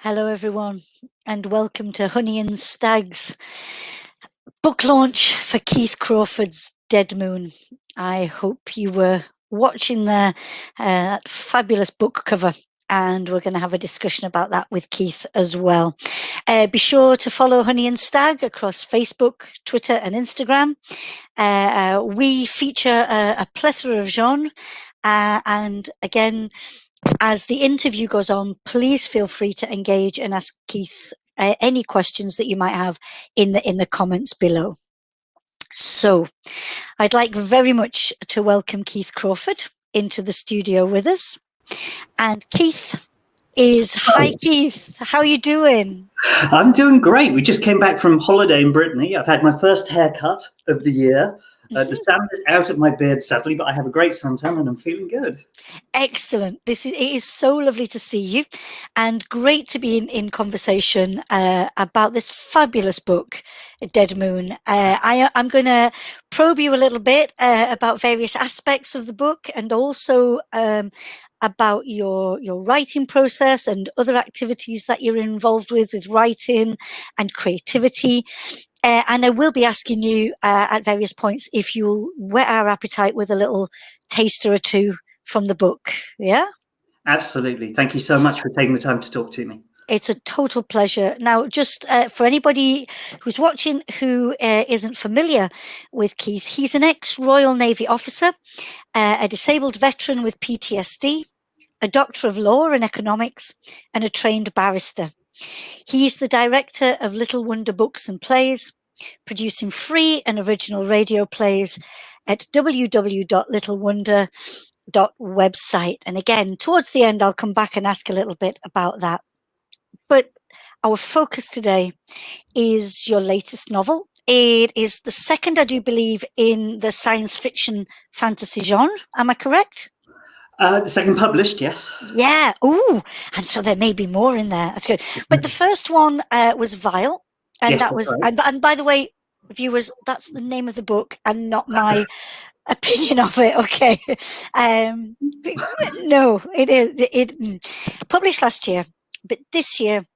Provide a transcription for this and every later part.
Hello, everyone, and welcome to Honey and Stag's book launch for Keith Crawford's Dead Moon. I hope you were watching that fabulous book cover, and we're going to have a discussion about that with Keith as well. Be sure to follow Honey and Stag across Facebook, Twitter, and Instagram. We feature a plethora of genre, and again, as the interview goes on, please feel free to engage and ask Keith any questions that you might have in the comments below. So I'd like very much to welcome Keith Crawford into the studio with us. And Keith hi Keith, how are you doing? I'm doing great. We just came back from holiday in Brittany. I've had my first haircut of the year. The sun is out of my beard, sadly, but I have a great suntan and I'm feeling good. Excellent. It is so lovely to see you, and great to be in conversation about this fabulous book, Dead Moon. I'm going to probe you a little bit about various aspects of the book, and also about your writing process and other activities that you're involved with writing and creativity. And I will be asking you at various points if you'll whet our appetite with a little taster or two from the book. Yeah? Absolutely. Thank you so much for taking the time to talk to me. It's a total pleasure. Now, just for anybody who's watching who isn't familiar with Keith, he's an ex-Royal Navy officer, a disabled veteran with PTSD, a doctor of law and economics, and a trained barrister. He's the director of Little Wonder Books and Plays, producing free and original radio plays at www.littlewonder.website. And again, towards the end, I'll come back and ask a little bit about that. But our focus today is your latest novel. It is the second, I do believe, in the science fiction fantasy genre. Am I correct? The second published, yes. Yeah. Ooh, and so there may be more in there. That's good. But the first one was Vile, and yes, that was right. and by the way, viewers, that's the name of the book and not my opinion of it. Okay. No, it is published last year, but this year.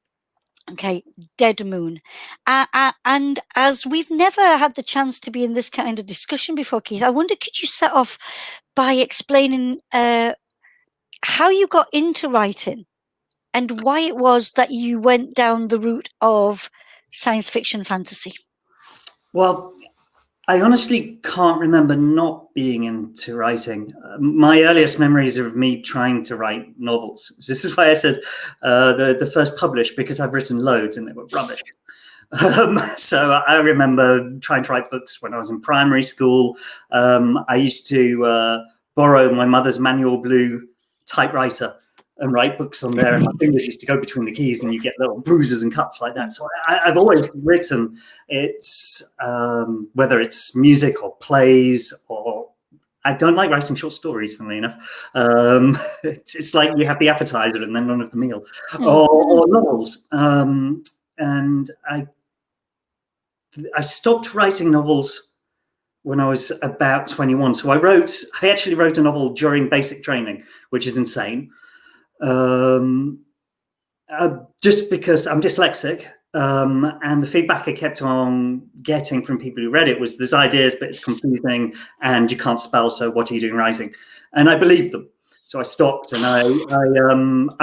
Okay, Dead Moon. And as we've never had the chance to be in this kind of discussion before, Keith, I wonder, could you set off by explaining how you got into writing and why it was that you went down the route of science fiction fantasy? Well, I honestly can't remember not being into writing. My earliest memories are of me trying to write novels. This is why I said the first published, because I've written loads and they were rubbish. So I remember trying to write books when I was in primary school. I used to borrow my mother's manual blue typewriter and write books on there, and my fingers used to go between the keys and you get little bruises and cuts like that. So I've always written. It's whether it's music or plays, or I don't like writing short stories, funnily enough. It's like you have the appetizer and then none of the meal, or novels. And I stopped writing novels when I was about 21. So I actually wrote a novel during basic training, which is insane. Just because I'm dyslexic, and the feedback I kept on getting from people who read it was, there's ideas, but it's confusing and you can't spell, so what are you doing writing? And I believed them. So I stopped, and I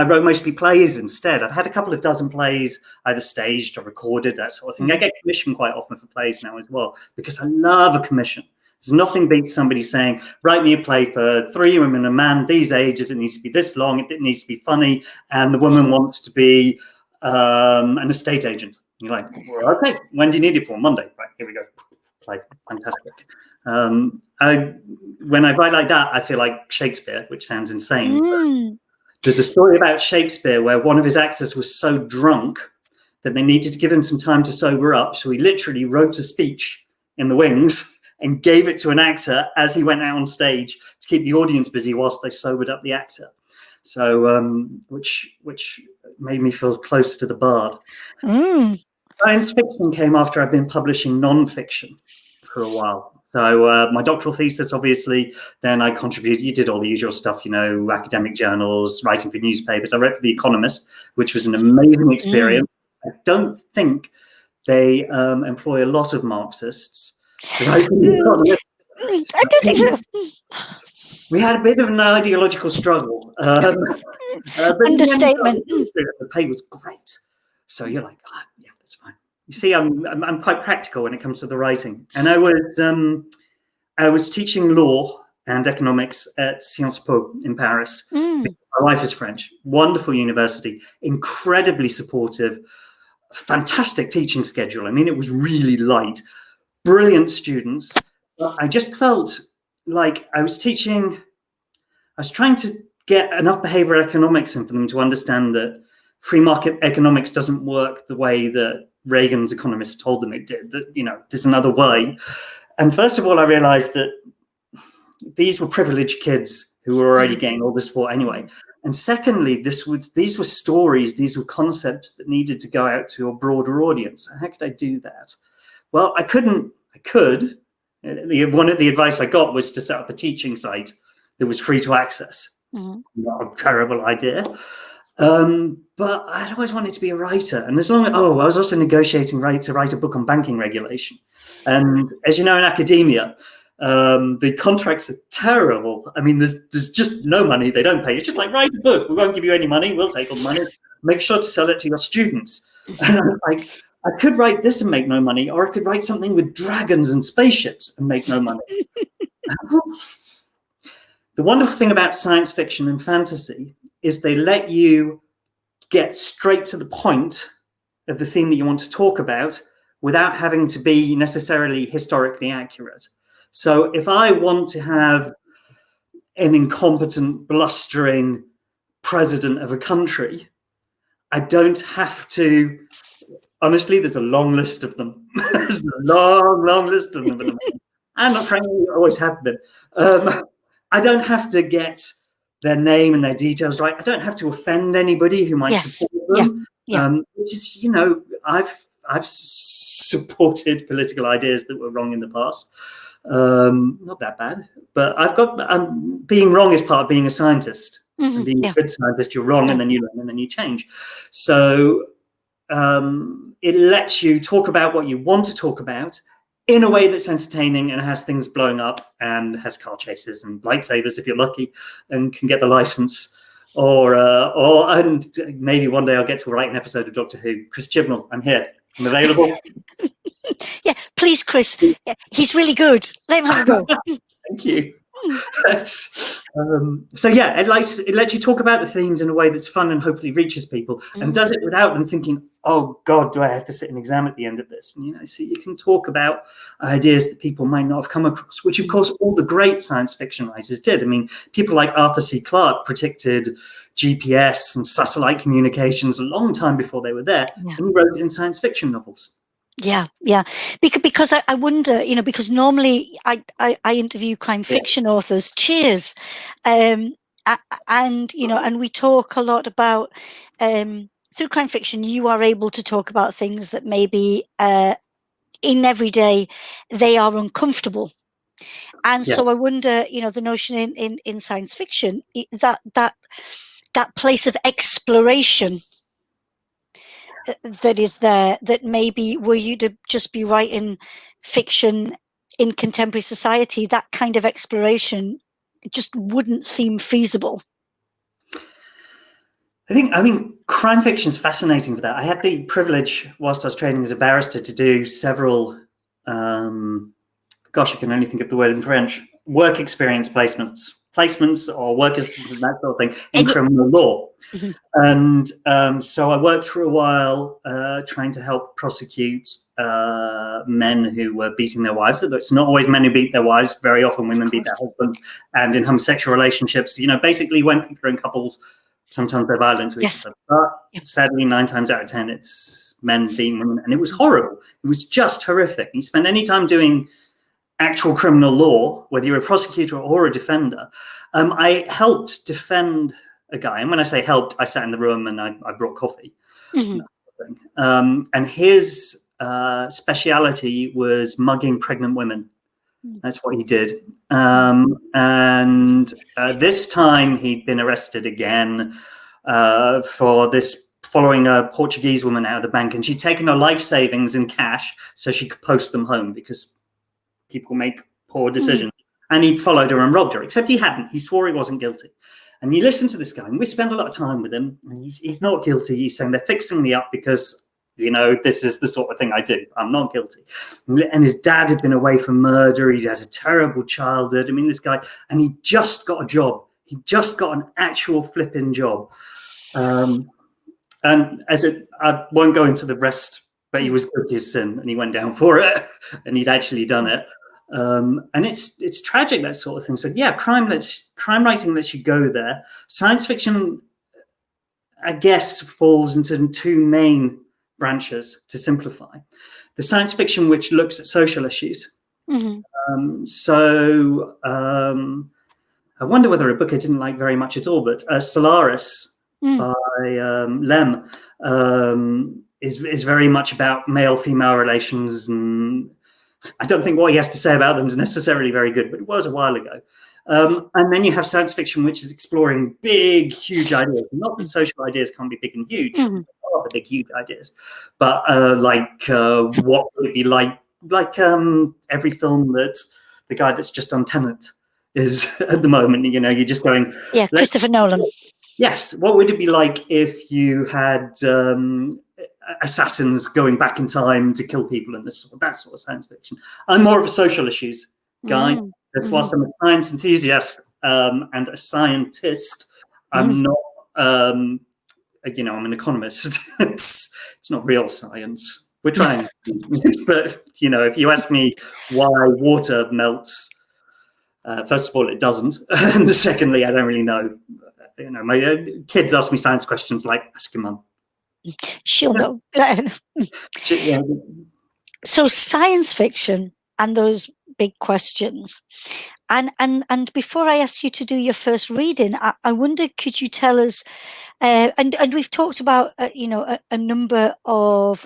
wrote mostly plays instead. I've had a couple of dozen plays, either staged or recorded, that sort of thing. I get commissioned quite often for plays now as well, because I love a commission. There's nothing beats somebody saying, write me a play for 3 women and a man, these ages, it needs to be this long, it needs to be funny, and the woman wants to be an estate agent. You're like, well, okay, when do you need it for? Monday. Right, here we go. Play. Fantastic. When I write like that, I feel like Shakespeare, which sounds insane. There's a story about Shakespeare where one of his actors was so drunk that they needed to give him some time to sober up. So he literally wrote a speech in the wings and gave it to an actor as he went out on stage to keep the audience busy whilst they sobered up the actor. So, which made me feel close to the bard. Science fiction came after I've been publishing non-fiction for a while. So my doctoral thesis, obviously, then I contributed. You did all the usual stuff, academic journals, writing for newspapers. I wrote for The Economist, which was an amazing experience. I don't think they employ a lot of Marxists to write for The Economist. I don't think so. We had a bit of an ideological struggle. But Understatement. The pay was great. So you're like, yeah, that's fine. You see, I'm quite practical when it comes to the writing. And I was teaching law and economics at Sciences Po in Paris. My wife is French. Wonderful university, incredibly supportive, fantastic teaching schedule. I mean, it was really light, brilliant students. But I just felt like I was trying to get enough behavioral economics in for them to understand that free market economics doesn't work the way that Reagan's economists told them it did, that, there's another way. And first of all, I realized that these were privileged kids who were already getting all the support anyway. And secondly, these were stories, these were concepts that needed to go out to a broader audience. How could I do that? Well, I could. One of the advice I got was to set up a teaching site that was free to access. Not a terrible idea. But I'd always wanted to be a writer. And I was also negotiating to write a book on banking regulation. And as you know, in academia, the contracts are terrible. I mean, there's just no money. They don't pay. It's just like, write a book. We won't give you any money. We'll take all the money. Make sure to sell it to your students. And I'm like, I could write this and make no money, or I could write something with dragons and spaceships and make no money. The wonderful thing about science fiction and fantasy is they let you get straight to the point of the theme that you want to talk about without having to be necessarily historically accurate. So if I want to have an incompetent, blustering president of a country, I don't have to. Honestly, there's a long list of them. There's a long list of them. And frankly, always have been. I don't have to get their name and their details right. I don't have to offend anybody who might support them. Which is, I've supported political ideas that were wrong in the past. Not that bad, but being wrong is part of being a scientist. And being a good scientist, you're wrong, and then you learn, and then you change. So it lets you talk about what you want to talk about in a way that's entertaining and has things blowing up and has car chases and lightsabers if you're lucky and can get the license. And maybe one day I'll get to write an episode of Doctor Who. Chris Chibnall, I'm here. I'm available. Yeah, please, Chris. Yeah, he's really good. Let him have a go. Thank you. It lets you talk about the themes in a way that's fun and hopefully reaches people, and does it without them thinking, oh God, do I have to sit an exam at the end of this? And so you can talk about ideas that people might not have come across, which of course all the great science fiction writers did. I mean, people like Arthur C. Clarke predicted GPS and satellite communications a long time before they were there, and he wrote it in science fiction novels. Yeah. Because I wonder, because normally I interview crime fiction authors. Cheers. And we talk a lot about, through crime fiction, you are able to talk about things that maybe in everyday they are uncomfortable. And so I wonder, the notion in science fiction, that place of exploration that is there, that maybe were you to just be writing fiction in contemporary society, that kind of exploration just wouldn't seem feasible. I mean, crime fiction is fascinating for that. I had the privilege, whilst I was training as a barrister, to do several, I can only think of the word in French, work experience placements or workers, that sort of thing, in criminal law. And so I worked for a while trying to help prosecute men who were beating their wives. It's not always men who beat their wives. Very often women beat their husbands. And in homosexual relationships, basically when people are in couples, sometimes they're violent to each other. But sadly, 9 times out of 10, it's men beating women. And it was horrible. It was just horrific. You spend any time doing actual criminal law, whether you're a prosecutor or a defender. I helped defend a guy, and when I say helped, I sat in the room and I brought coffee. And his speciality was mugging pregnant women. That's what he did. And this time he'd been arrested again for this, following a Portuguese woman out of the bank, and she'd taken her life savings in cash so she could post them home because people make poor decisions. And he'd followed her and robbed her, except he hadn't. He swore he wasn't guilty. And you listen to this guy, and we spend a lot of time with him, and he's not guilty. He's saying they're fixing me up because, you know, this is the sort of thing I do. I'm not guilty. And his dad had been away for murder. He'd had a terrible childhood. I mean, this guy, and he just got a job. He just got an actual flipping job. And I won't go into the rest, but he was guilty of sin, and he went down for it, and he'd actually done it. And it's tragic, that sort of thing. So yeah, crime writing lets you go there. Science fiction, I guess, falls into two main branches, to simplify. The science fiction which looks at social issues. I wonder whether a book I didn't like very much at all, but Solaris by Lem is very much about male-female relations, and I don't think what he has to say about them is necessarily very good, but it was a while ago. And then you have science fiction, which is exploring big, huge ideas. Not that social ideas can't be big and huge, the big, huge ideas, but what would it be like every film that the guy that's just on Tenet is at the moment. You know, you're just going, yeah, Christopher Nolan. Yes, what would it be like if you had assassins going back in time to kill people, and that sort of science fiction? I'm more of a social issues guy. Whilst I'm a science enthusiast and a scientist, I'm not. I'm an economist. It's not real science. We're trying, but you know, if you ask me why water melts, first of all, it doesn't, and secondly, I don't really know. You know, my kids ask me science questions like, ask your mum. She'll know. So science fiction and those big questions. And before I ask you to do your first reading, I wonder, could you tell us, and we've talked about, a number of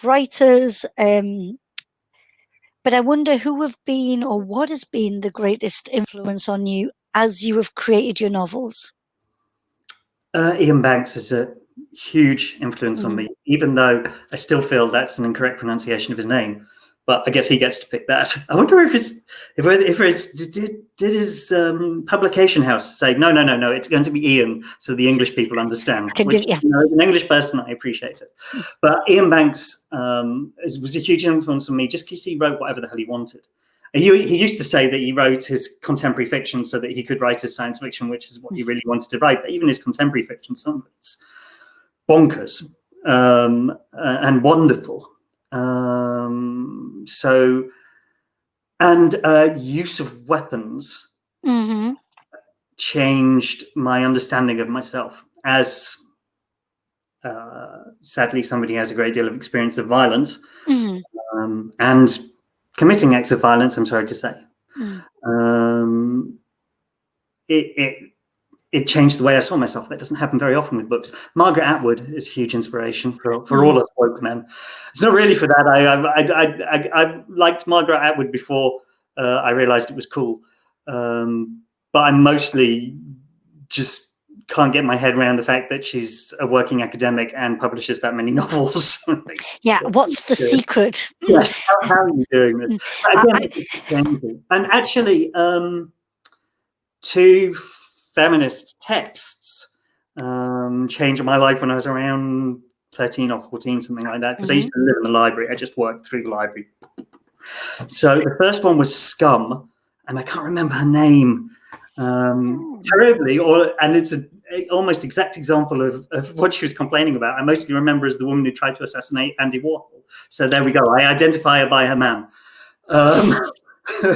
writers, but I wonder who have been, or what has been, the greatest influence on you as you have created your novels? Ian Banks is a huge influence on me, even though I still feel that's an incorrect pronunciation of his name. But I guess he gets to pick that. I wonder if did his publication house say no, it's going to be Ian, so the English people understand. Which, as an English person, I appreciate it. But Ian Banks was a huge influence on me, just because he wrote whatever the hell he wanted. He used to say that he wrote his contemporary fiction so that he could write his science fiction, which is what he really wanted to write. But even his contemporary fiction, some of it's bonkers and wonderful. Use of weapons changed my understanding of myself as, sadly, somebody who has a great deal of experience of violence and committing acts of violence, I'm sorry to say. It changed the way I saw myself. That doesn't happen very often with books. Margaret Atwood is a huge inspiration for all of woke men. It's not really for that. I liked Margaret Atwood before I realized it was cool. But I mostly just can't get my head around the fact that she's a working academic and publishes that many novels. Yeah, what's the secret? Yes, how are you doing this? Again, and actually, two feminist texts changed my life when I was around 13 or 14, something like that, because I used to live in the library. I just worked through the library. So the first one was Scum, and I can't remember her name terribly, and it's an almost exact example of what she was complaining about. I mostly remember as the woman who tried to assassinate Andy Warhol. So there we go. I identify her by her man. So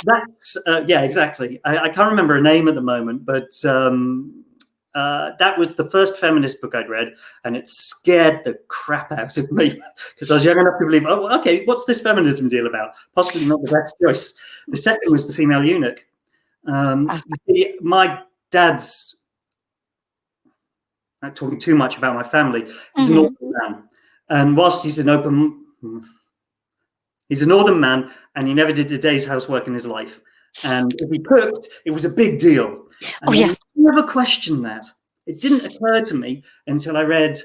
that's yeah, exactly. I can't remember her name at the moment, but that was the first feminist book I'd read, and it scared the crap out of me because I was young enough to believe, oh, okay, what's this feminism deal about? Possibly not the best choice. The second was The Female Eunuch. You see, my dad's, not talking too much about my family, he's an open man, and whilst he's an open, He's a northern man, and he never did a day's housework in his life. And if he cooked, it was a big deal. And I never questioned that. It didn't occur to me until I read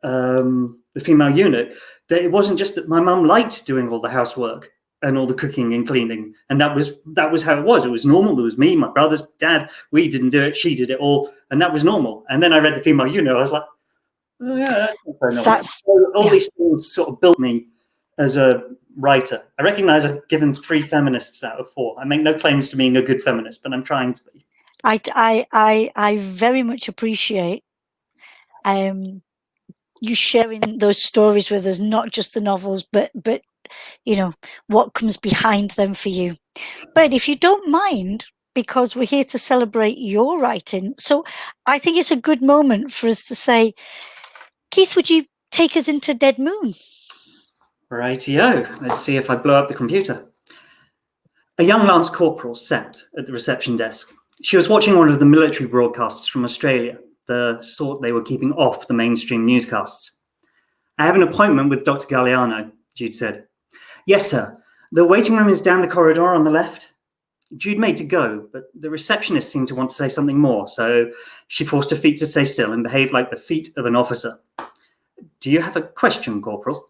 The Female Eunuch that it wasn't just that my mum liked doing all the housework and all the cooking and cleaning, and that was how it was. It was normal. There was me, my brother's dad. We didn't do it. She did it all, and that was normal. And then I read The Female Eunuch. I was like, oh yeah, that's all these things sort of built me as a writer. I recognize I've given 3 feminists out of 4. I make no claims to being a good feminist, but I'm trying to be. I very much appreciate you sharing those stories with us, not just the novels, but you know, what comes behind them for you. But if you don't mind, because we're here to celebrate your writing, so I think it's a good moment for us to say, Keith, would you take us into Dead Moon? Rightio. Let's see if I blow up the computer. A young Lance Corporal sat at the reception desk. She was watching one of the military broadcasts from Australia, the sort they were keeping off the mainstream newscasts. I have an appointment with Dr. Galliano, Jude said. Yes, sir. The waiting room is down the corridor on the left. Jude made to go, but the receptionist seemed to want to say something more, so she forced her feet to stay still and behaved like the feet of an officer. Do you have a question, Corporal?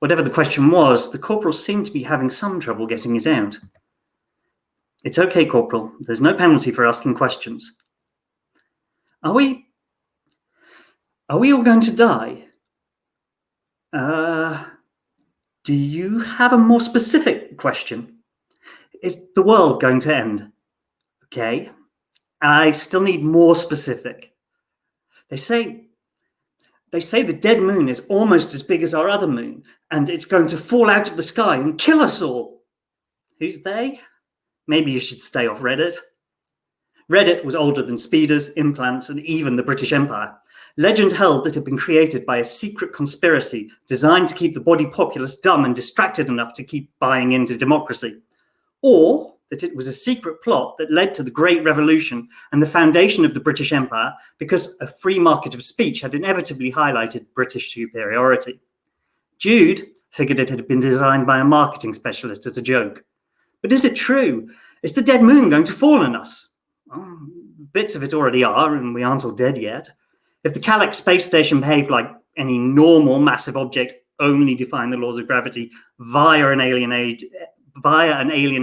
Whatever the question was, the Corporal seemed to be having some trouble getting it out. It's okay, Corporal. There's no penalty for asking questions. Are we all going to die? Do you have a more specific question? Is the world going to end? Okay. I still need more specific. They say the dead moon is almost as big as our other moon, and it's going to fall out of the sky and kill us all. Who's they? Maybe you should stay off Reddit. Reddit was older than speeders, implants, and even the British Empire. Legend held that it had been created by a secret conspiracy designed to keep the body populace dumb and distracted enough to keep buying into democracy. Or that it was a secret plot that led to the Great Revolution and the foundation of the British Empire because a free market of speech had inevitably highlighted British superiority. Jude figured it had been designed by a marketing specialist as a joke. But is it true? Is the dead moon going to fall on us? Well, bits of it already are, and we aren't all dead yet. If the Calyx space station behaved like any normal massive object, only defying the laws of gravity via an alien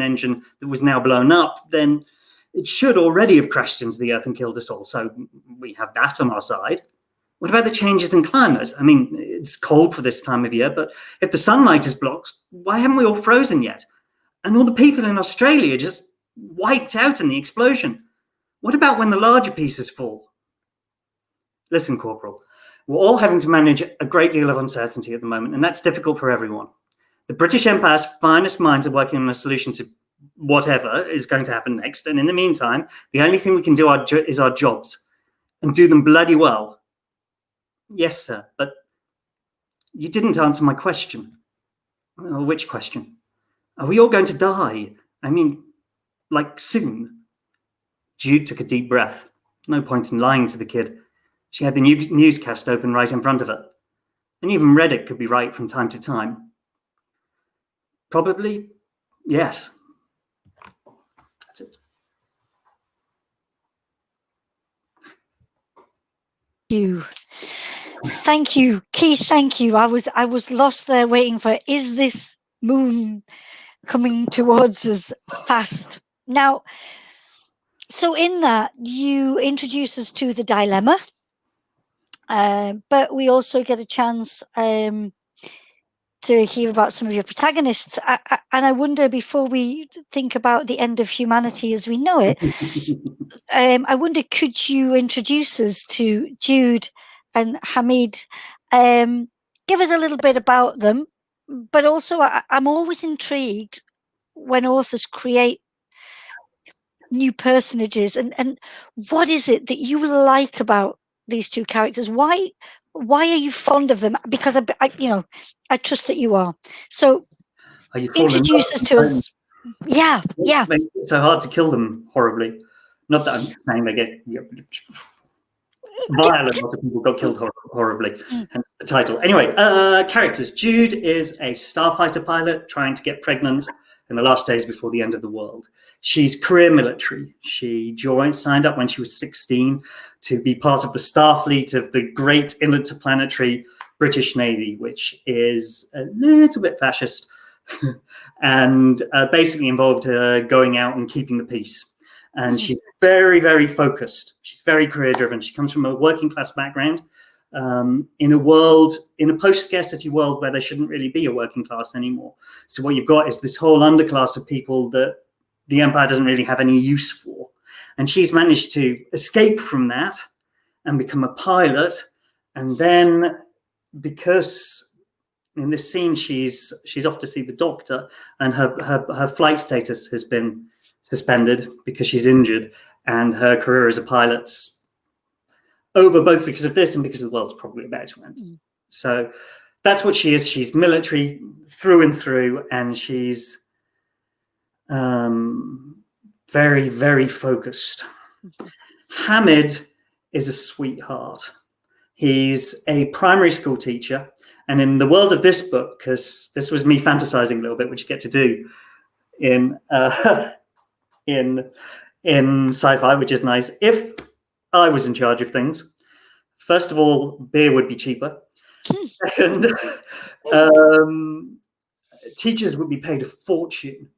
engine that was now blown up, then it should already have crashed into the Earth and killed us all. So we have that on our side. What about the changes in climate? I mean, it's cold for this time of year, but if the sunlight is blocked, why haven't we all frozen yet? And all the people in Australia just wiped out in the explosion. What about when the larger pieces fall? Listen, Corporal, we're all having to manage a great deal of uncertainty at the moment, and that's difficult for everyone. The British Empire's finest minds are working on a solution to whatever is going to happen next. And in the meantime, the only thing we can do is our jobs, and do them bloody well. Yes, sir, but you didn't answer my question. Well, which question? Are we all going to die? I mean, like soon? Jude took a deep breath. No point in lying to the kid. She had the newscast open right in front of her. And even Reddit could be right from time to time. Probably, yes. That's it. Thank you, Keith. Thank you. I was lost there, waiting for, is this moon coming towards us fast? Now, so in that, you introduce us to the dilemma, but we also get a chance to hear about some of your protagonists. And I wonder, before we think about the end of humanity as we know it, I wonder, could you introduce us to Jude and Hamid? Give us a little bit about them, but also I'm always intrigued when authors create new personages, and what is it that you like about these two characters? Why are you fond of them? Because I trust that you are. So introduce us to us. Yeah. It's so hard to kill them horribly. Not that I'm saying they get. violent. A lot of people got killed horribly, hence the title. Anyway, characters. Jude is a starfighter pilot trying to get pregnant in the last days before the end of the world. She's career military. She signed up when she was 16 to be part of the Starfleet of the great interplanetary British Navy, which is a little bit fascist and basically involved her going out and keeping the peace. And she's very, very focused. She's very career driven. She comes from a working class background in a post-scarcity world where there shouldn't really be a working class anymore. So what you've got is this whole underclass of people that the Empire doesn't really have any use for. And she's managed to escape from that and become a pilot. And then, because in this scene she's off to see the doctor, and her flight status has been suspended because she's injured, and her career as a pilot's over, both because of this and because the world's probably about to end. So that's what she is. She's military through and through, and she's very, very focused. Hamid is a sweetheart. He's a primary school teacher, and in the world of this book, because this was me fantasizing a little bit, which you get to do in sci-fi, which is nice. If I was in charge of things, first of all, beer would be cheaper. Second, teachers would be paid a fortune.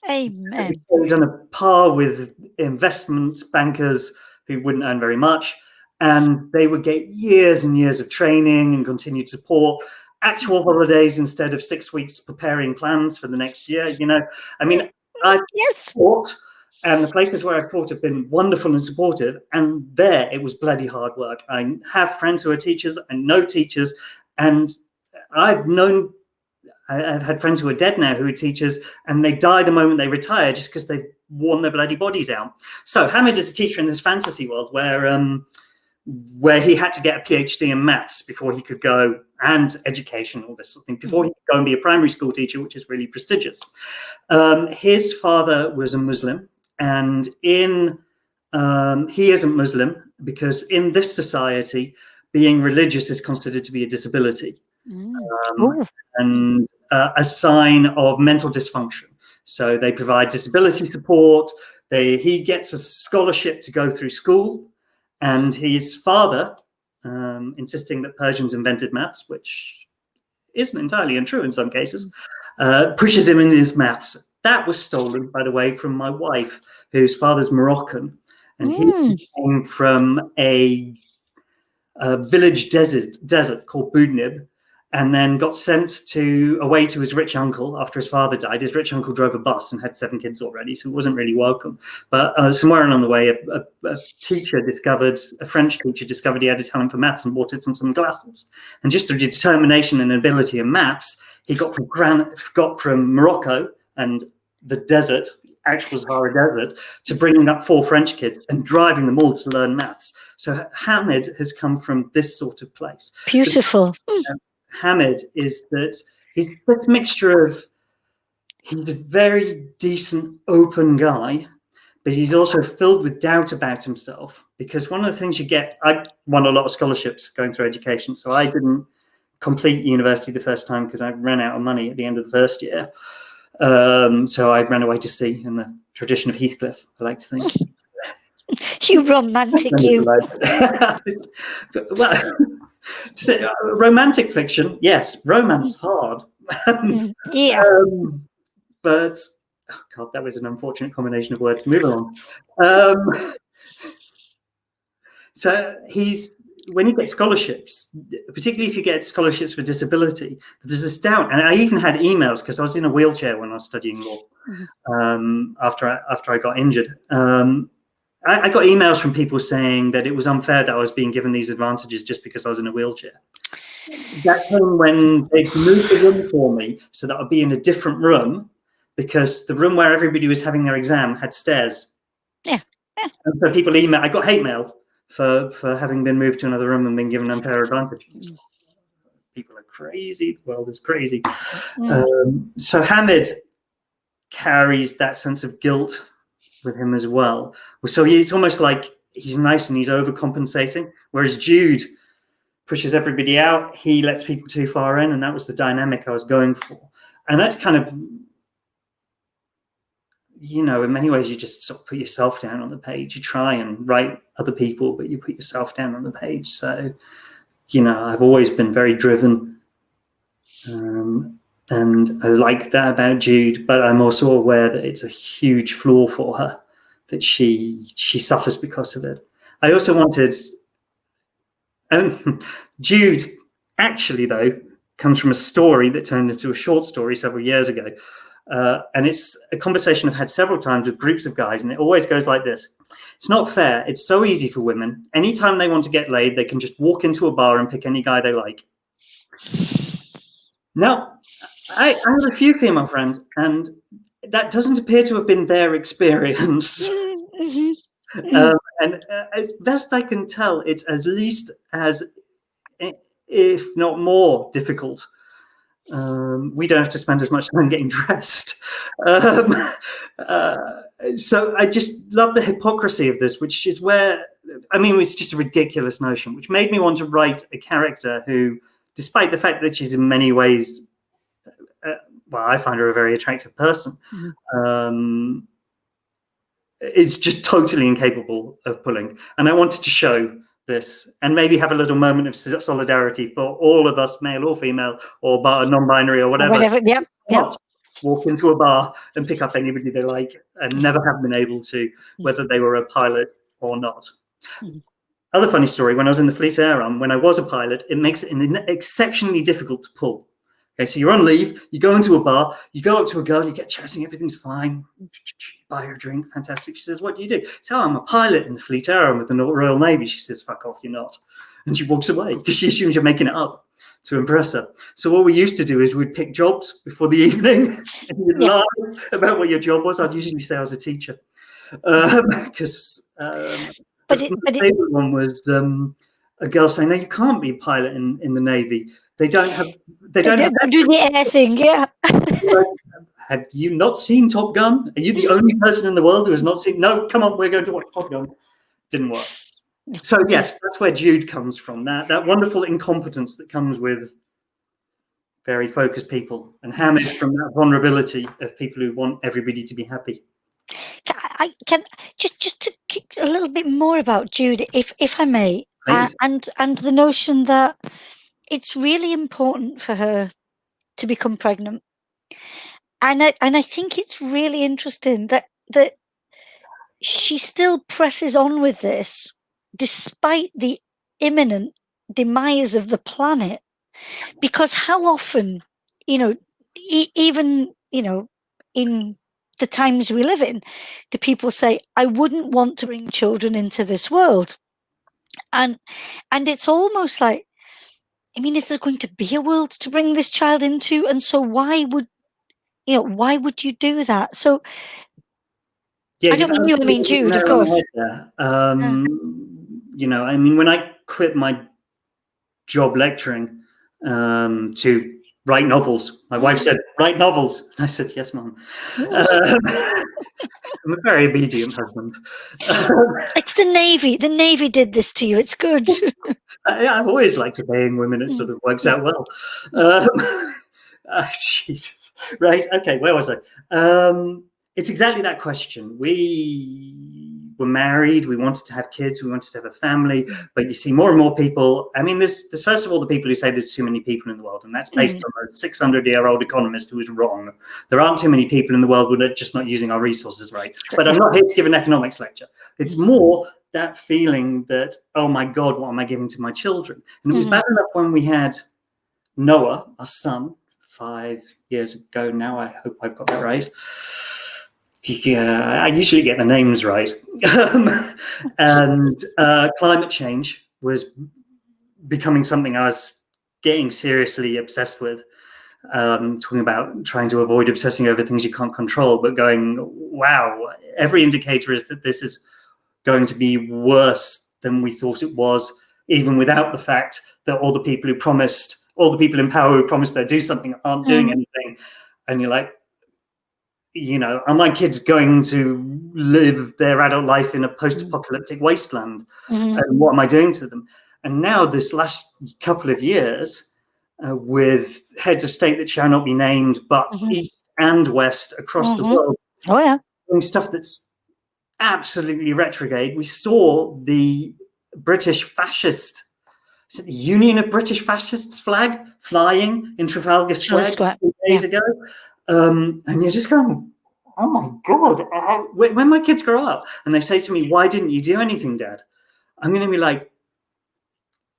Amen. They've done a par with investment bankers who wouldn't earn very much, and they would get years and years of training and continued support, actual holidays instead of 6 weeks preparing plans for the next year. I mean, I've taught, and the places where I've taught have been wonderful and supportive, and there it was bloody hard work. I have friends who are teachers, I know teachers, and I've had friends who are dead now who are teachers, and they die the moment they retire just because they've worn their bloody bodies out. So Hamid is a teacher in this fantasy world where he had to get a PhD in maths before he could go, and education, all this sort of thing, before he could go and be a primary school teacher, which is really prestigious. His father was a Muslim, and he isn't Muslim because in this society, being religious is considered to be a disability. And a sign of mental dysfunction. So they provide disability support. He gets a scholarship to go through school, and his father, insisting that Persians invented maths, which isn't entirely untrue in some cases, pushes him in his maths. That was stolen, by the way, from my wife, whose father's Moroccan, and he came from a village desert called Boudnib, and then got sent away to his rich uncle after his father died. His rich uncle drove a bus and had 7 kids already, so it wasn't really welcome. But somewhere along the way, a French teacher discovered he had a talent for maths and bought him some glasses. And just through determination and ability in maths, he got from Morocco and the desert, actual Sahara Desert, to bringing up 4 French kids and driving them all to learn maths. So Hamid has come from this sort of place. Beautiful. Hamid is that he's this mixture of, he's a very decent, open guy, but he's also filled with doubt about himself, because one of the things you get, I won a lot of scholarships going through education, so I didn't complete university the first time because I ran out of money at the end of the first year. So I ran away to sea in the tradition of Heathcliff, I like to think. You romantic, you. Well, romantic fiction, yes. Romance, hard. Yeah. But, oh God, that was an unfortunate combination of words. Moving on. So when you get scholarships, particularly if you get scholarships for disability, there's this doubt. And I even had emails, because I was in a wheelchair when I was studying law, after I got injured. I got emails from people saying that it was unfair that I was being given these advantages just because I was in a wheelchair. That came when they moved the room for me so that I'd be in a different room, because the room where everybody was having their exam had stairs. Yeah. And so people I got hate mail for having been moved to another room and been given unfair advantages. People are crazy. The world is crazy. So Hamid carries that sense of guilt with him as well. So it's almost like he's nice and he's overcompensating, whereas Jude pushes everybody out. He lets people too far in, and that was the dynamic I was going for. And that's kind of, you know, in many ways, you just sort of put yourself down on the page. You try and write other people, but you put yourself down on the page. So, you know, I've always been very driven. And I like that about Jude, but I'm also aware that it's a huge flaw for her, that she suffers because of it. I also wanted, Jude actually, though, comes from a story that turned into a short story several years ago. And it's a conversation I've had several times with groups of guys, and it always goes like this. It's not fair. It's so easy for women. Anytime they want to get laid, they can just walk into a bar and pick any guy they like. Now, I have a few female friends, and that doesn't appear to have been their experience. And as best I can tell, it's at least as, if not more, difficult. We don't have to spend as much time getting dressed. So I just love the hypocrisy of this, which is where, I mean, it's just a ridiculous notion, which made me want to write a character who, despite the fact that she's in many ways, well, I find her a very attractive person, is just totally incapable of pulling. And I wanted to show this and maybe have a little moment of solidarity for all of us, male or female, or non-binary or whatever. Yep. Walk into a bar and pick up anybody they like and never have been able to, whether they were a pilot or not. Other funny story, when I was in the Fleet Air Arm, when I was a pilot, it makes it exceptionally difficult to pull. Okay, so you're on leave, you go into a bar, you go up to a girl, you get chatting, everything's fine, buy her a drink, fantastic. She says, what do you do? So I'm a pilot in the Fleet Air Arm with the Royal Navy. She says, fuck off, you're not. And she walks away because she assumes you're making it up to impress her. So what we used to do is we'd pick jobs before the evening and you'd lie about what your job was. I'd usually say I was a teacher. Because my favorite one was a girl saying, no, you can't be a pilot in the Navy. They don't do the air thing, yeah. Have you not seen Top Gun? Are you the only person in the world who has not seen? No, come on, we're going to watch Top Gun. Didn't work. So yes, that's where Jude comes from. That wonderful incompetence that comes with very focused people, and Hamid from that vulnerability of people who want everybody to be happy. I can just to kick a little bit more about Jude, if I may, and the notion that it's really important for her to become pregnant, and I think it's really interesting that she still presses on with this despite the imminent demise of the planet, because how often, even in the times we live in, do people say, I wouldn't want to bring children into this world? And it's almost like, I mean, is there going to be a world to bring this child into? And so why would you do that? So I don't mean you, I mean Jude, of course. I mean, when I quit my job lecturing to write novels, my wife said, write novels. And I said, yes, Mum. I'm a very obedient husband. It's the Navy. The Navy did this to you. It's good. I've always liked obeying women. It sort of works out well. Jesus. Right. Okay. Where was I? It's exactly that question. We were married. We wanted to have kids. We wanted to have a family. But you see more and more people. I mean, there's first of all the people who say there's too many people in the world, and that's based on a 600-year-old economist who was wrong. There aren't too many people in the world. We're just not using our resources right. But I'm not here to give an economics lecture. It's more that feeling that, oh my God, what am I giving to my children? And it was bad enough when we had Noah, our son, 5 years ago now. I hope I've got that right. Yeah, I usually get the names right. And climate change was becoming something I was getting seriously obsessed with. Talking about trying to avoid obsessing over things you can't control, but going, wow, every indicator is that this is going to be worse than we thought it was, even without the fact that all the people in power who promised they'd do something aren't doing anything. And you're like, are my kids going to live their adult life in a post-apocalyptic wasteland. And what am I doing to them? And now this last couple of years, with heads of state that shall not be named, but east and west across the world, doing stuff that's absolutely retrograde. We saw the British fascist, is it the Union of British Fascists flag flying in Trafalgar Square 2 days ago? And you're just going, oh my God, when my kids grow up and they say to me, why didn't you do anything, Dad? I'm going to be like,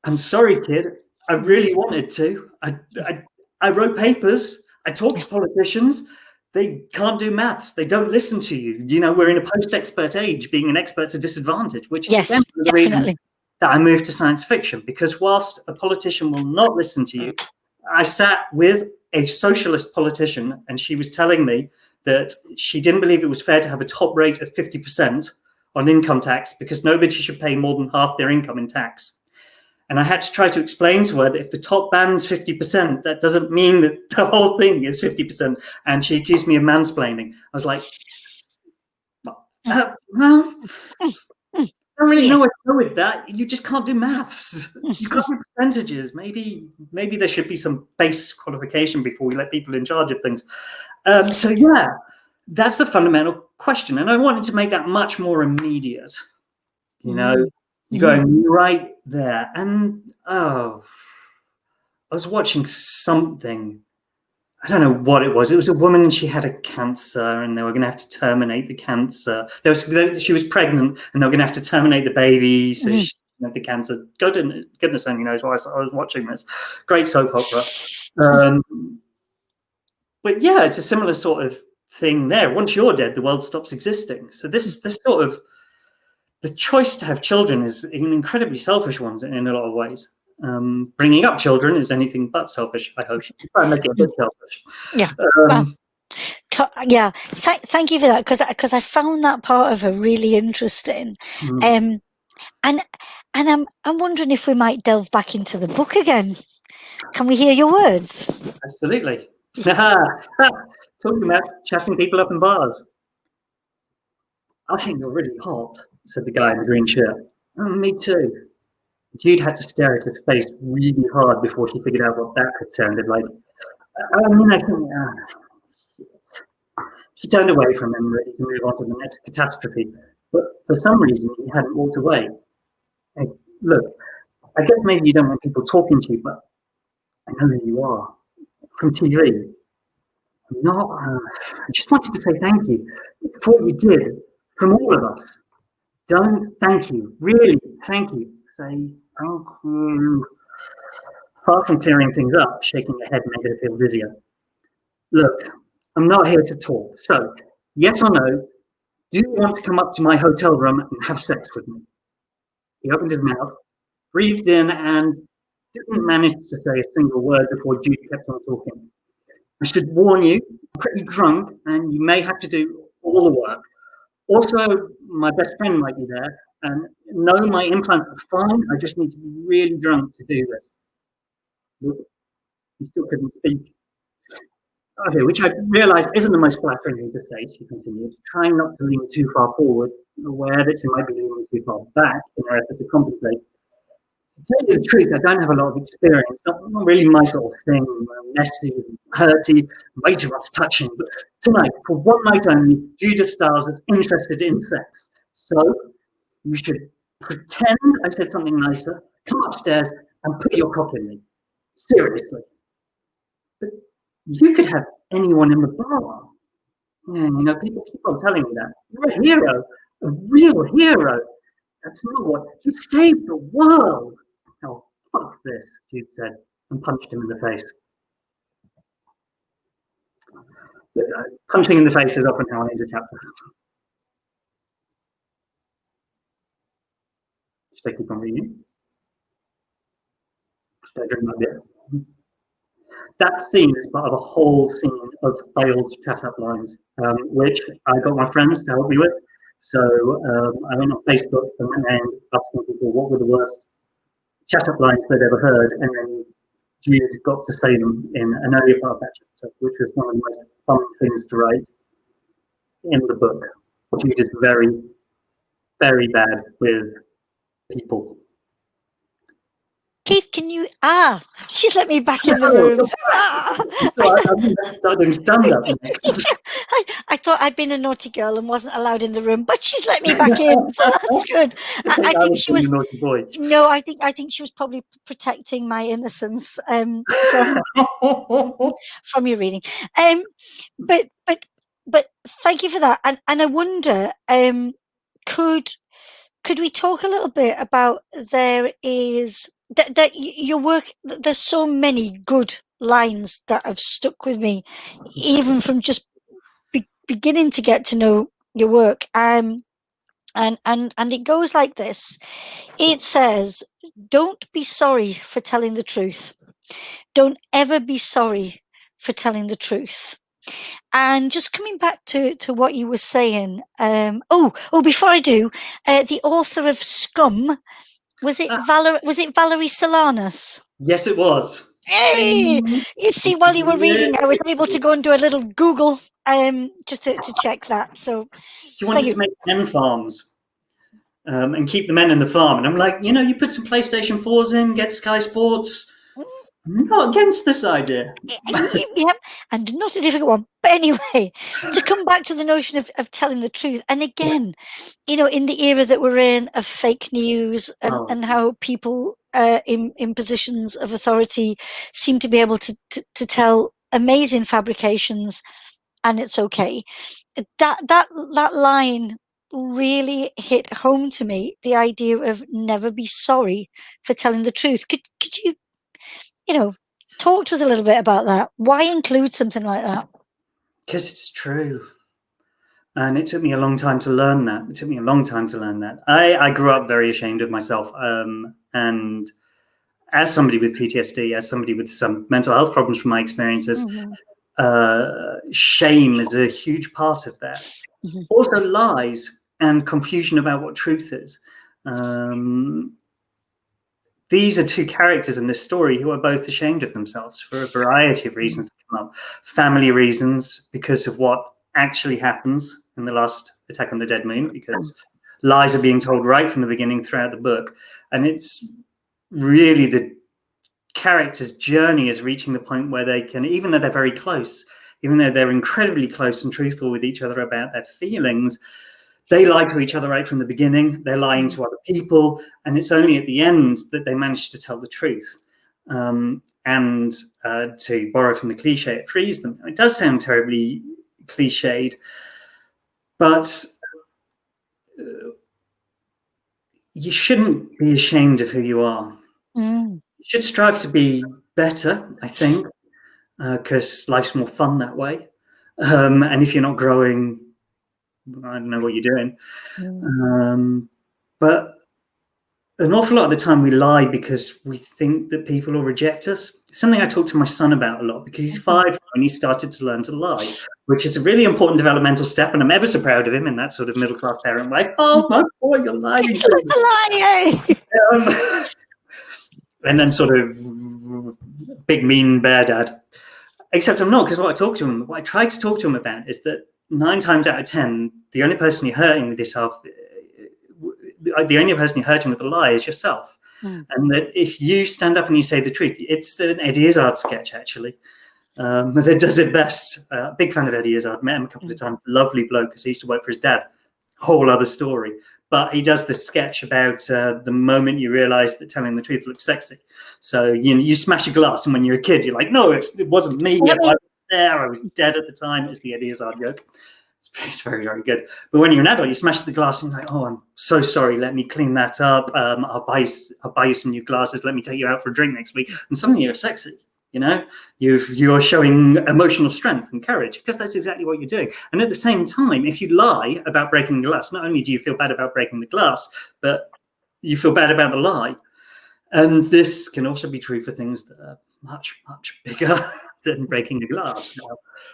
I'm sorry, kid. I really wanted to. I wrote papers. I talked to politicians. They can't do maths. They don't listen to you. You know, we're in a post-expert age. Being an expert's a disadvantage, which is again the reason that I moved to science fiction. Because whilst a politician will not listen to you, I sat with a socialist politician and she was telling me that she didn't believe it was fair to have a top rate of 50% on income tax because nobody should pay more than half their income in tax. And I had to try to explain to her that if the top band's 50%, that doesn't mean that the whole thing is 50%. And she accused me of mansplaining. I was like, well, I don't really know where to go with that. You just can't do maths. You can't do percentages. Maybe there should be some base qualification before we let people in charge of things. So yeah, that's the fundamental question. And I wanted to make that much more immediate. You know, you're going right there. And I was watching something. I don't know what it was. It was a woman and she had a cancer and they were going to have to terminate the cancer. She was pregnant and they were going to have to terminate the baby. So she had the cancer. Goodness only knows why I was watching this. Great soap opera. But yeah, it's a similar sort of thing there. Once you're dead, the world stops existing. So this sort of, the choice to have children is an incredibly selfish one in a lot of ways. Bringing up children is anything but selfish, I hope. I make it a bit selfish. Yeah. Thank you for that, because I found that part of her really interesting. And I'm wondering if we might delve back into the book again. Can we hear your words? Absolutely. Talking about chatting people up in bars. I think you're really hot, said the guy in the green shirt. Me too. Jude had to stare at his face really hard before she figured out what that had sounded like. I think she turned away from him, ready to move on to the next catastrophe. But for some reason, he hadn't walked away. Hey, look, I guess maybe you don't want people talking to you, but I know who you are. From TV. I just wanted to say thank you for what you did, from all of us. Don't thank you. Really, thank you. Say thank you. Far from clearing things up, shaking her head made her feel dizzier. Look, I'm not here to talk. So, yes or no, do you want to come up to my hotel room and have sex with me? He opened his mouth, breathed in, and didn't manage to say a single word before Jude kept on talking. I should warn you, I'm pretty drunk, and you may have to do all the work. Also, my best friend might be there, and no, my implants are fine. I just need to be really drunk to do this. Look, he still couldn't speak. Okay, which I realised isn't the most flattering thing to say, she continued, trying not to lean too far forward, aware that she might be leaning too far back in her effort to compensate. To tell you the truth, I don't have a lot of experience, not really my sort of thing, messy, hurty, way too much touching. But tonight, for one night only, Jude Styles is interested in sex. So, you should pretend I said something nicer, come upstairs and put your cock in me. Seriously. But you could have anyone in the bar. Yeah, you know, people keep on telling me that. You're a hero, a real hero. That's not what, you saved the world. Oh, fuck this, Jude said, and punched him in the face. Punching in the face is often how I end a chapter. Should I keep on reading? Should I drink my beer? That scene is part of a whole scene of failed chat-up lines, which I got my friends to help me with. So I went on Facebook and asking people what were the worst chat-up lines they'd ever heard, and then Jude got to say them in an earlier part of that chapter, which was one of the most fun things to write in the book. Jude is very, very bad with people. Keith, can you? She's let me back in the room. I'm starting stand-up. I thought I'd been a naughty girl and wasn't allowed in the room, but she's let me back in, so that's good. I think she was. A naughty boy. No, I think she was probably protecting my innocence from your reading. But thank you for that. And I wonder, could we talk a little bit about there is that your work? There's so many good lines that have stuck with me, even from just beginning to get to know your work. And it goes like this. It says, "Don't be sorry for telling the truth. Don't ever be sorry for telling the truth." And just coming back to what you were saying, before I do, the author of Scum, was it Valerie Solanas? Yes, it was. Hey, you see, while you were reading, I was able to go and do a little Google, just to check that. So, She wanted to make men farms. And keep the men in the farm. And I'm like, you put some PlayStation 4s in, get Sky Sports. I'm not against this idea. Yep, and not a difficult one. But anyway, to come back to the notion of telling the truth, and again, in the era that we're in of fake news and how people in positions of authority seem to be able to tell amazing fabrications, and it's okay. That line really hit home to me, the idea of never be sorry for telling the truth. Could you talk to us a little bit about that? Why include something like that? Because it's true. And it took me a long time to learn that. I grew up very ashamed of myself. And as somebody with PTSD, as somebody with some mental health problems from my experiences, shame is a huge part of that. Also lies and confusion about what truth is. These are two characters in this story who are both ashamed of themselves for a variety of reasons that come up. Family reasons, because of what actually happens in the last Attack on the Dead Moon, because lies are being told right from the beginning throughout the book. And it's really the character's journey is reaching the point where they can, even though they're very close, even though they're incredibly close and truthful with each other about their feelings, they lie to each other right from the beginning. They're lying to other people. And it's only at the end that they manage to tell the truth. And to borrow from the cliche, it frees them. It does sound terribly cliched, but you shouldn't be ashamed of who you are. You should strive to be better, I think, because life's more fun that way. And if you're not growing, I don't know what you're doing. But an awful lot of the time we lie because we think that people will reject us. It's something I talk to my son about a lot, because he's 5 and he started to learn to lie, which is a really important developmental step. And I'm ever so proud of him in that sort of middle-class parent way. Oh, my boy, you're lying. And then sort of big, mean bear dad. Except I'm not, because what I try to talk to him about is that 9 times out of 10, the only person you're hurting with yourself, the only person you're hurting with a lie is yourself. And that if you stand up and you say the truth, it's an Eddie Izzard sketch, actually, that does it best. Big fan of Eddie Izzard. Met him a couple of times. Lovely bloke, because he used to work for his dad. Whole other story. But he does this sketch about the moment you realize that telling the truth looks sexy. So you smash a glass, and when you're a kid, you're like, no, it wasn't me. I was there. I was dead at the time. It's the Eddie Izzard joke. It's very, very good. But when you're an adult, you smash the glass and you're like, oh, I'm so sorry. Let me clean that up. I'll buy you some new glasses. Let me take you out for a drink next week. And suddenly you're sexy. You're showing emotional strength and courage, because that's exactly what you're doing. And at the same time, if you lie about breaking the glass, not only do you feel bad about breaking the glass, but you feel bad about the lie. And this can also be true for things that are much, much bigger than breaking the glass.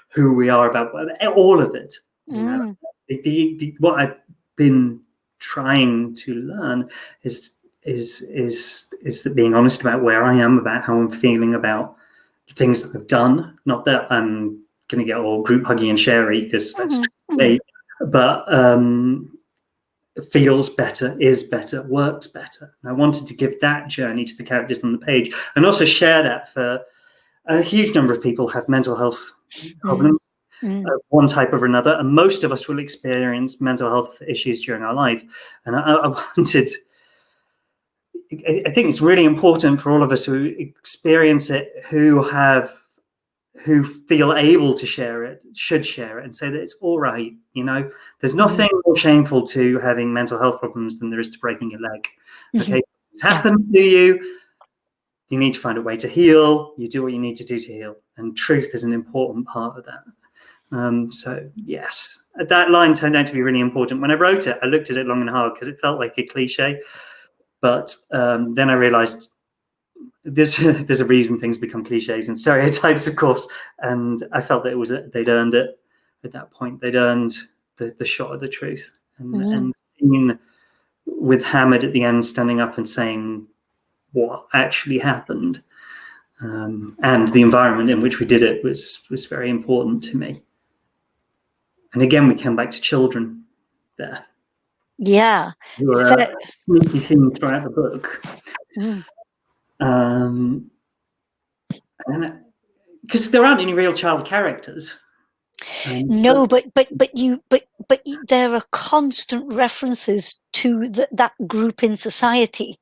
Who we are, about all of it. What I've been trying to learn is that being honest about where I am, about how I'm feeling about the things that I've done. Not that I'm going to get all group huggy and sharey, because that's me, but feels better, is better, works better. And I wanted to give that journey to the characters on the page, and also share that for a huge number of people have mental health problems, one type or another, and most of us will experience mental health issues during our life. And I wanted, I think it's really important for all of us who experience it, who feel able to share it, should share it, and say that it's all right. You know, there's nothing more shameful to having mental health problems than there is to breaking your leg. Okay, it's happened to you. You need to find a way to heal. You do what you need to do to heal, and truth is an important part of that. So yes, that line turned out to be really important. When I wrote it, I looked at it long and hard because it felt like a cliche, but then I realized there's a reason things become cliches and stereotypes, of course, and I felt that they'd earned it at that point. They'd earned the shot of the truth, and seeing with Hamid at the end standing up and saying what actually happened, and the environment in which we did it was very important to me. And again, we came back to children there. Yeah. Who are a sneaky theme throughout the book. Because there aren't any real child characters. No, but there are constant references to that group in society,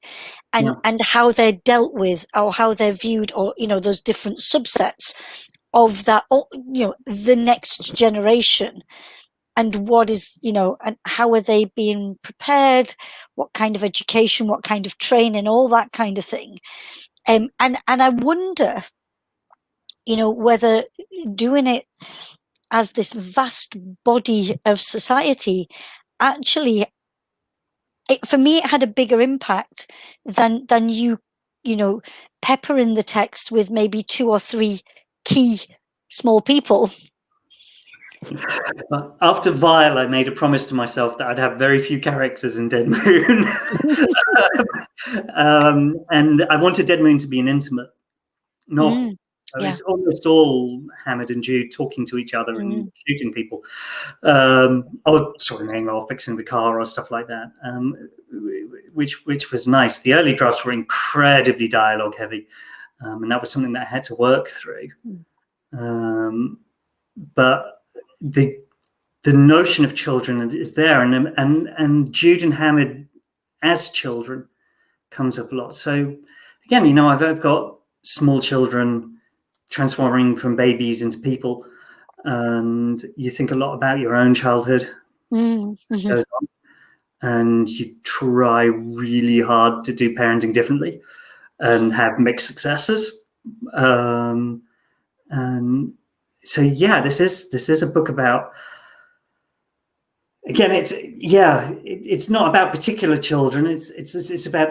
and how they're dealt with, or how they're viewed, or those different subsets of that, or the next generation, and what is and how are they being prepared, what kind of education, what kind of training, all that kind of thing. And I wonder whether doing it as this vast body of society, actually, for me, it had a bigger impact than you peppering the text with maybe 2 or 3 key small people. After Vile, I made a promise to myself that I'd have very few characters in Dead Moon. And I wanted Dead Moon to be an intimate novel. So it's almost all Hamid and Jude talking to each other and shooting people, or swimming or fixing the car or stuff like that, which was nice. The early drafts were incredibly dialogue heavy, and that was something that I had to work through. But the notion of children is there, and Jude and Hamid as children comes up a lot. So again, I've got small children transforming from babies into people, and you think a lot about your own childhood. Goes on, and you try really hard to do parenting differently and have mixed successes. And so this is a book about, again, it's not about particular children. It's about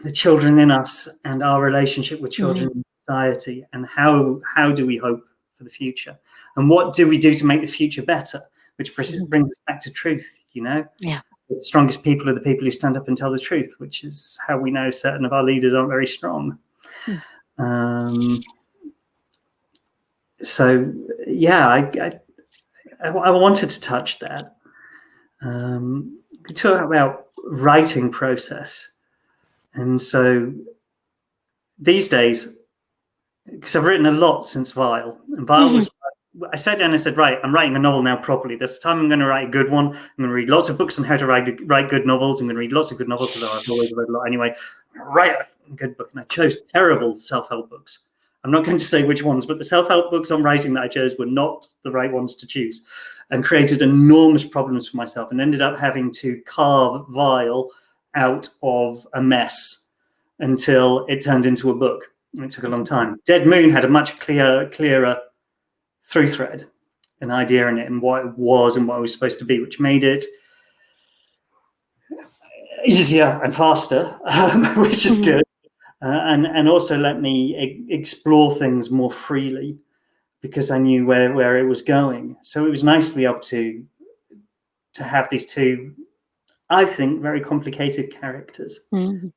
the children in us and our relationship with children in society, and how do we hope for the future, and what do we do to make the future better, which brings us back to truth. The strongest people are the people who stand up and tell the truth, which is how we know certain of our leaders aren't very strong. So I wanted to touch that. Talk about writing process. And so these days, because I've written a lot since Vile, and Vile was, I sat down and said, right, I'm writing a novel now properly. This time I'm going to write a good one. I'm going to read lots of books on how to write good novels. I'm going to read lots of good novels, although I've always read a lot anyway. Write a good book. And I chose terrible self-help books. I'm not going to say which ones, but the self-help books on writing that I chose were not the right ones to choose, and created enormous problems for myself, and ended up having to carve Vile out of a mess until it turned into a book. And it took a long time. Dead Moon had a much clearer through thread, an idea in it, and what it was and what it was supposed to be, which made it easier and faster, which is good. And also let me explore things more freely, because I knew where it was going. So it was nice to be able to have these two, I think, very complicated characters who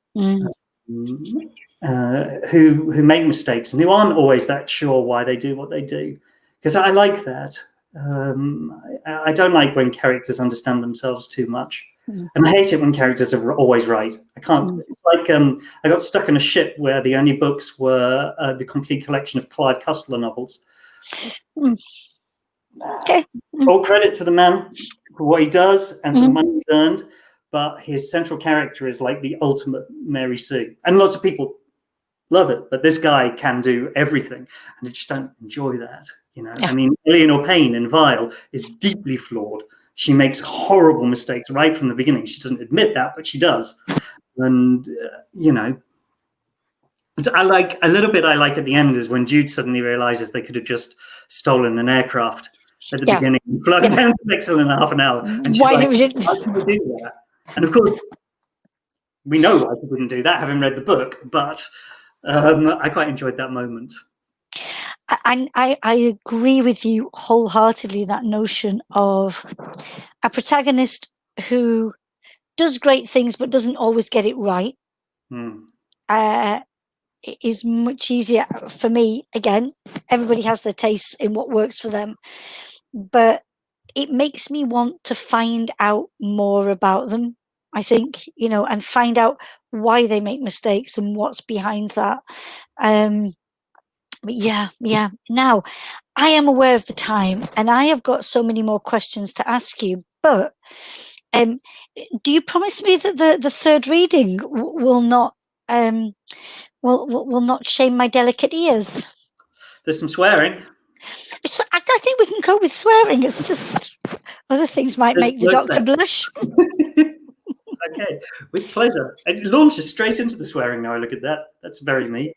make mistakes and who aren't always that sure why they do what they do. Because I like that. I don't like when characters understand themselves too much. Mm. And I hate it when characters are always right. I can't. It's like I got stuck in a ship where the only books were the complete collection of Clive Cussler novels. Okay. All credit to the man for what he does and for the money he's earned, but his central character is like the ultimate Mary Sue. And lots of people love it, but this guy can do everything, and I just don't enjoy that. Yeah. I mean, Eleanor Payne in Vile is deeply flawed. She makes horrible mistakes right from the beginning. She doesn't admit that, but she does. And I like a little bit. I like at the end is when Jude suddenly realizes they could have just stolen an aircraft at the beginning and flown down to Pixel in half an hour. And she's Why like, didn't "How can we do that?" And of course, we know why she wouldn't do that, having read the book. But I quite enjoyed that moment. And I agree with you wholeheartedly, that notion of a protagonist who does great things but doesn't always get it right. It is much easier for me. Again, everybody has their tastes in what works for them, but it makes me want to find out more about them, I think, and find out why they make mistakes and what's behind that. But yeah. Now, I am aware of the time, and I have got so many more questions to ask you, but do you promise me that the third reading will not will not shame my delicate ears? There's some swearing. I think we can go with swearing. It's just other things might make the doctor blush. Okay, with pleasure. And it launches straight into the swearing now. I look at that. That's very me.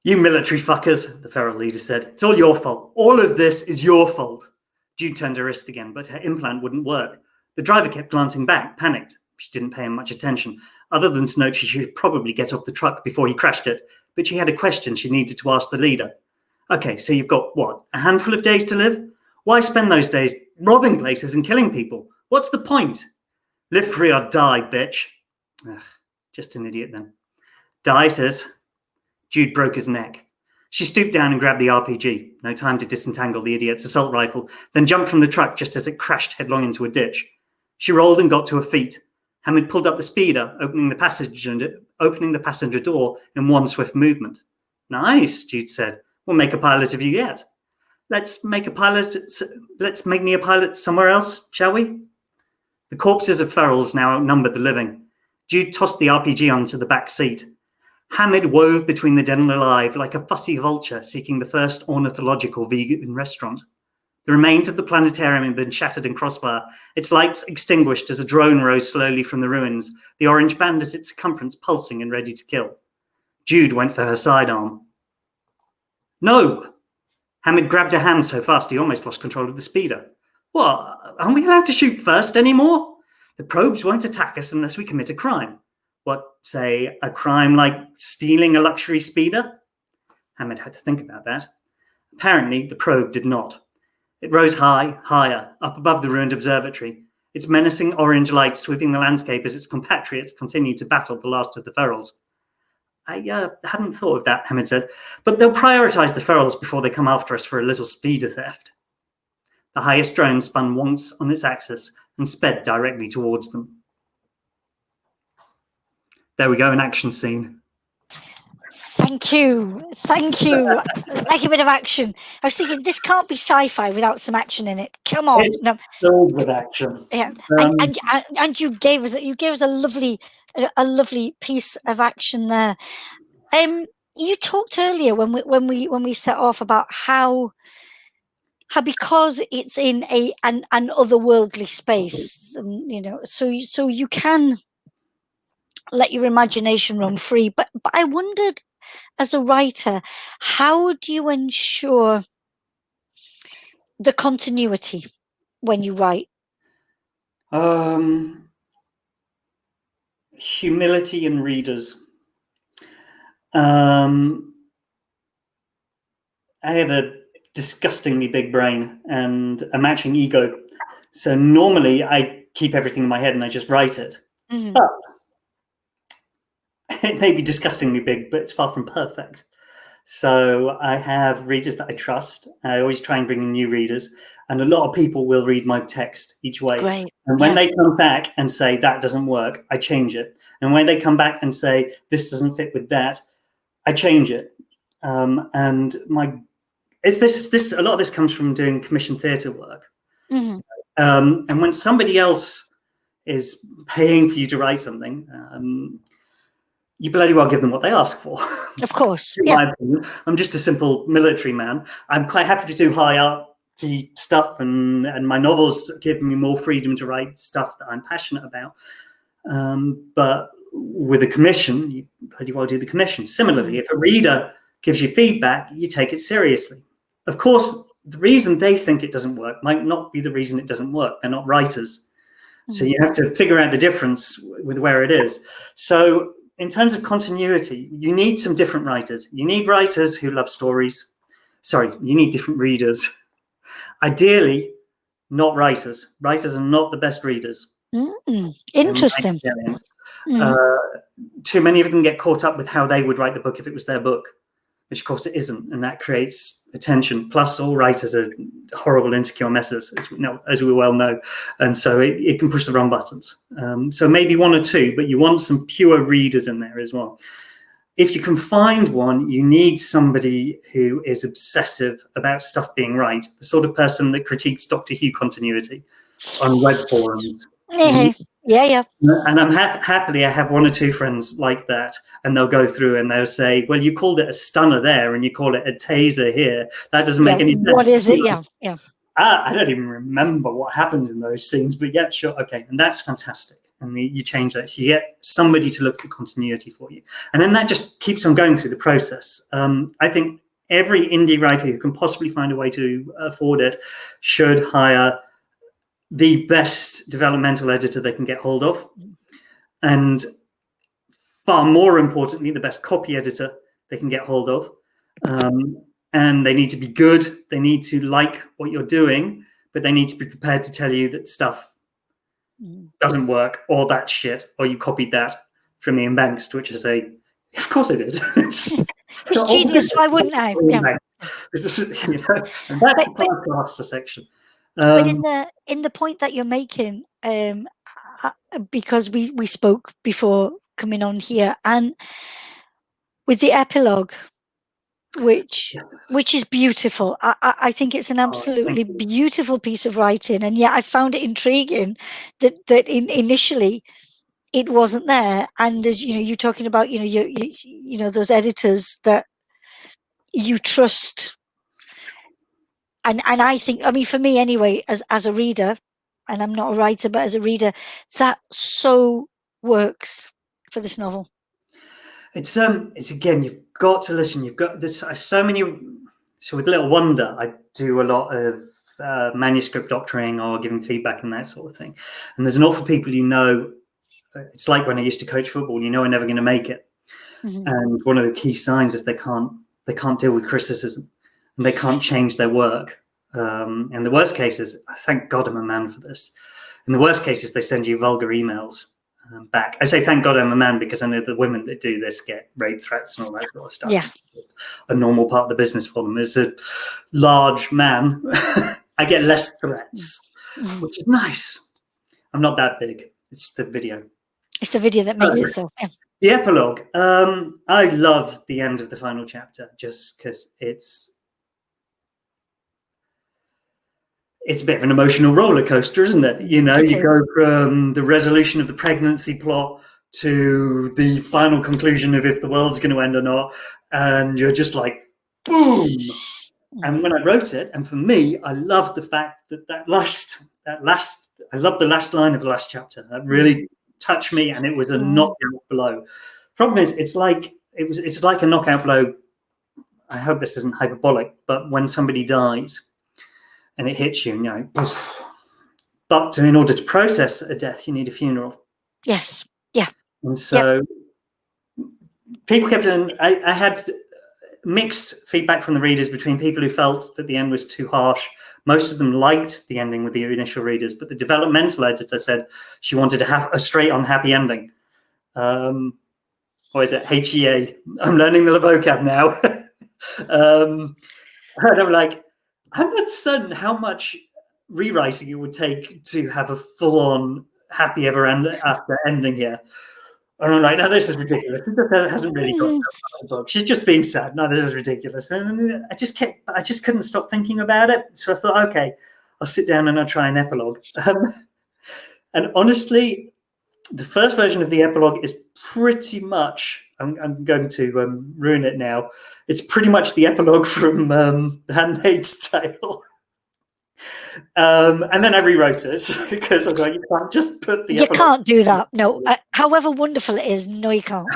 You military fuckers, the feral leader said. It's all your fault. All of this is your fault. Jude turned her wrist again, but her implant wouldn't work. The driver kept glancing back, panicked. She didn't pay him much attention, other than to note she should probably get off the truck before he crashed it. But she had a question she needed to ask the leader. Okay, so you've got, what, a handful of days to live? Why spend those days robbing places and killing people? What's the point? Live free or die, bitch. Ugh, just an idiot then. Die, sis. Jude broke his neck. She stooped down and grabbed the RPG. No time to disentangle the idiot's assault rifle, then jumped from the truck just as it crashed headlong into a ditch. She rolled and got to her feet. Hamid pulled up the speeder, opening the passenger door in one swift movement. Nice, Jude said. We'll make a pilot of you yet. Let's make me a pilot somewhere else, shall we? The corpses of ferals now outnumbered the living. Jude tossed the RPG onto the back seat. Hamid wove between the dead and alive like a fussy vulture seeking the first ornithological vegan restaurant. The remains of the planetarium had been shattered in crossfire, its lights extinguished as a drone rose slowly from the ruins, the orange band at its circumference pulsing and ready to kill. Jude went for her sidearm. No! Hamid grabbed her hand so fast he almost lost control of the speeder. What? Aren't we allowed to shoot first anymore? The probes won't attack us unless we commit a crime. What, say, a crime like stealing a luxury speeder? Hamid had to think about that. Apparently, the probe did not. It rose higher, up above the ruined observatory, its menacing orange light sweeping the landscape as its compatriots continued to battle the last of the ferals. I hadn't thought of that, Hamid said, but they'll prioritize the ferals before they come after us for a little speeder theft. The highest drone spun once on its axis and sped directly towards them. There we go, an action scene. Thank you. Like a bit of action. I was thinking this can't be sci-fi without some action in it. Come on, it's filled with action. Yeah, and you gave us a lovely piece of action there. You talked earlier when we set off about how because it's in an otherworldly space, and so you can let your imagination roam free. But I wondered, as a writer, how do you ensure the continuity when you write? Humility in readers. I have a disgustingly big brain and a matching ego. So normally I keep everything in my head and I just write it. Mm-hmm. But it may be disgustingly big, but it's far from perfect. So I have readers that I trust. I always try and bring in new readers, and a lot of people will read my text each way. Great. And when they come back and say that doesn't work, I change it. And when they come back and say this doesn't fit with that, I change it. And this a lot of this comes from doing commissioned theatre work. Mm-hmm. And when somebody else is paying for you to write something, you bloody well give them what they ask for. Of course. In my opinion, I'm just a simple military man. I'm quite happy to do high arty stuff, and my novels give me more freedom to write stuff that I'm passionate about. But with a commission, you bloody well do the commission. Similarly, if a reader gives you feedback, you take it seriously. Of course, the reason they think it doesn't work might not be the reason it doesn't work. They're not writers. So you have to figure out the difference with where it is. So in terms of continuity, you need some different writers. You need writers who love stories. Sorry, you need different readers. Ideally, not writers. Writers are not the best readers. Interesting. Too many of them get caught up with how they would write the book if it was their book, which of course it isn't, and that creates attention. Plus, all writers are horrible, insecure messes, as we well know, and so it can push the wrong buttons. So maybe one or two, but you want some pure readers in there as well. If you can find one, you need somebody who is obsessive about stuff being right, the sort of person that critiques Doctor Who continuity on web forums. Yeah. And I'm happily, I have one or two friends like that, and they'll go through and they'll say, well, you called it a stunner there and you call it a taser here. That doesn't make any sense. What is it? Yeah. I don't even remember what happens in those scenes, but yeah, sure. Okay. And that's fantastic. And you change that. So you get somebody to look at continuity for you. And then that just keeps on going through the process. I think every indie writer who can possibly find a way to afford it should hire the best developmental editor they can get hold of, and far more importantly, the best copy editor they can get hold of. And they need to be good. They need to like what you're doing, but they need to be prepared to tell you that stuff doesn't work, or that's shit, or you copied that from Ian Banks, to which I say, of course I did. It's genius. Why wouldn't I? Yeah. And that's the section. But in the point that you're making, because we spoke before coming on here, and with the epilogue, which is beautiful. I think it's an absolutely beautiful piece of writing, and yet I found it intriguing that initially it wasn't there. And as you're talking about, you those editors that you trust. And I think, I mean, for me anyway, as a reader, and I'm not a writer, but as a reader, that so works for this novel. It's again, you've got to listen. You've got this so many. So with Little Wonder, I do a lot of manuscript doctoring or giving feedback and that sort of thing. And there's an awful people it's like when I used to coach football. I'm never going to make it. And one of the key signs is they can't deal with criticism. And they can't change their work. And the worst case is, thank God I'm a man for this. In the worst cases, they send you vulgar emails back. I say thank God I'm a man because I know the women that do this get rape threats and all that sort of stuff. Yeah. A normal part of the business for them. As a large man, I get less threats, which is nice. I'm not that big. It's the video. It's the video that makes it so. Yeah. The epilogue. I love the end of the final chapter just because it's a bit of an emotional roller coaster, isn't it? You go from the resolution of the pregnancy plot to the final conclusion of if the world's going to end or not, and you're just like, boom. And when I wrote it, and for me, I loved the fact that I loved the last line of the last chapter. That really touched me, and it was a knockout blow. Problem is, it's like a knockout blow. I hope this isn't hyperbolic, but when somebody dies and it hits you, but in order to process a death, you need a funeral. Yes. Yeah. And so people kept I had mixed feedback from the readers between people who felt that the end was too harsh. Most of them liked the ending with the initial readers, but the developmental editor said she wanted to have a straight-on happy ending. What is it? HEA. I'm learning the vocab now. And I'm like, I'm not certain how much rewriting it would take to have a full-on happy ever after ending here. And I'm like, no, this is ridiculous. That hasn't really got the book. She's just being sad. No, this is ridiculous. And I just couldn't stop thinking about it. So I thought, okay, I'll sit down and I'll try an epilogue. And honestly, the first version of the epilogue is pretty much, I'm going to ruin it now. It's pretty much the epilogue from The Handmaid's Tale. And then I rewrote it because I was like, you can't just put the You epilogue. can't do that. No, however wonderful it is, no, you can't.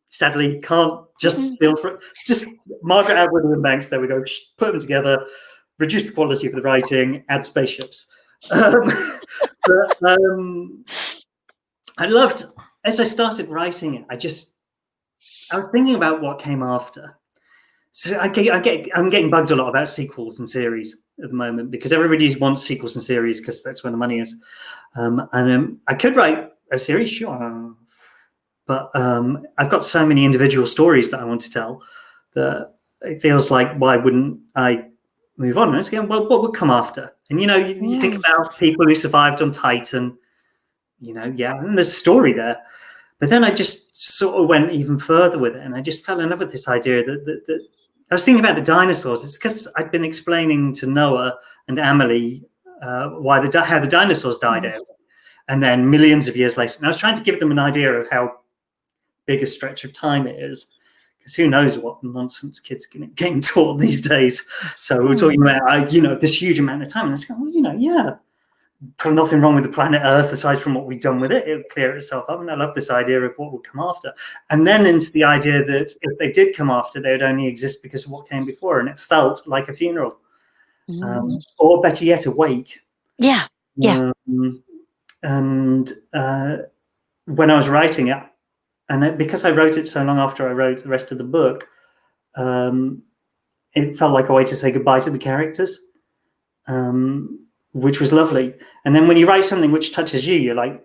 Sadly, can't just steal from it. It's just Margaret Atwood and Banks. There we go. Put them together, reduce the quality of the writing, add spaceships. But I loved, as I started writing it, I was thinking about what came after. So I'm getting bugged a lot about sequels and series at the moment because everybody wants sequels and series because that's where the money is. I could write a series, sure, but I've got so many individual stories that I want to tell that it feels like, why wouldn't I move on? And it's going, well, what would come after? And you think about people who survived on Titan. And there's a story there. But then I just sort of went even further with it, and I just fell in love with this idea that I was thinking about the dinosaurs. It's because I'd been explaining to Noah and Amelie how the dinosaurs died out, and then millions of years later. And I was trying to give them an idea of how big a stretch of time it is, because who knows what nonsense kids are getting taught these days. So we're talking about this huge amount of time, and I was going, well, yeah. Nothing wrong with the planet Earth aside from what we've done with it. It'll clear itself up. And I love this idea of what would come after. And then into the idea that if they did come after, they would only exist because of what came before. And it felt like a funeral. Or better yet, a wake. Yeah. And when I was writing it, and because I wrote it so long after I wrote the rest of the book, it felt like a way to say goodbye to the characters. Which was lovely. And then when you write something which touches you, you're like,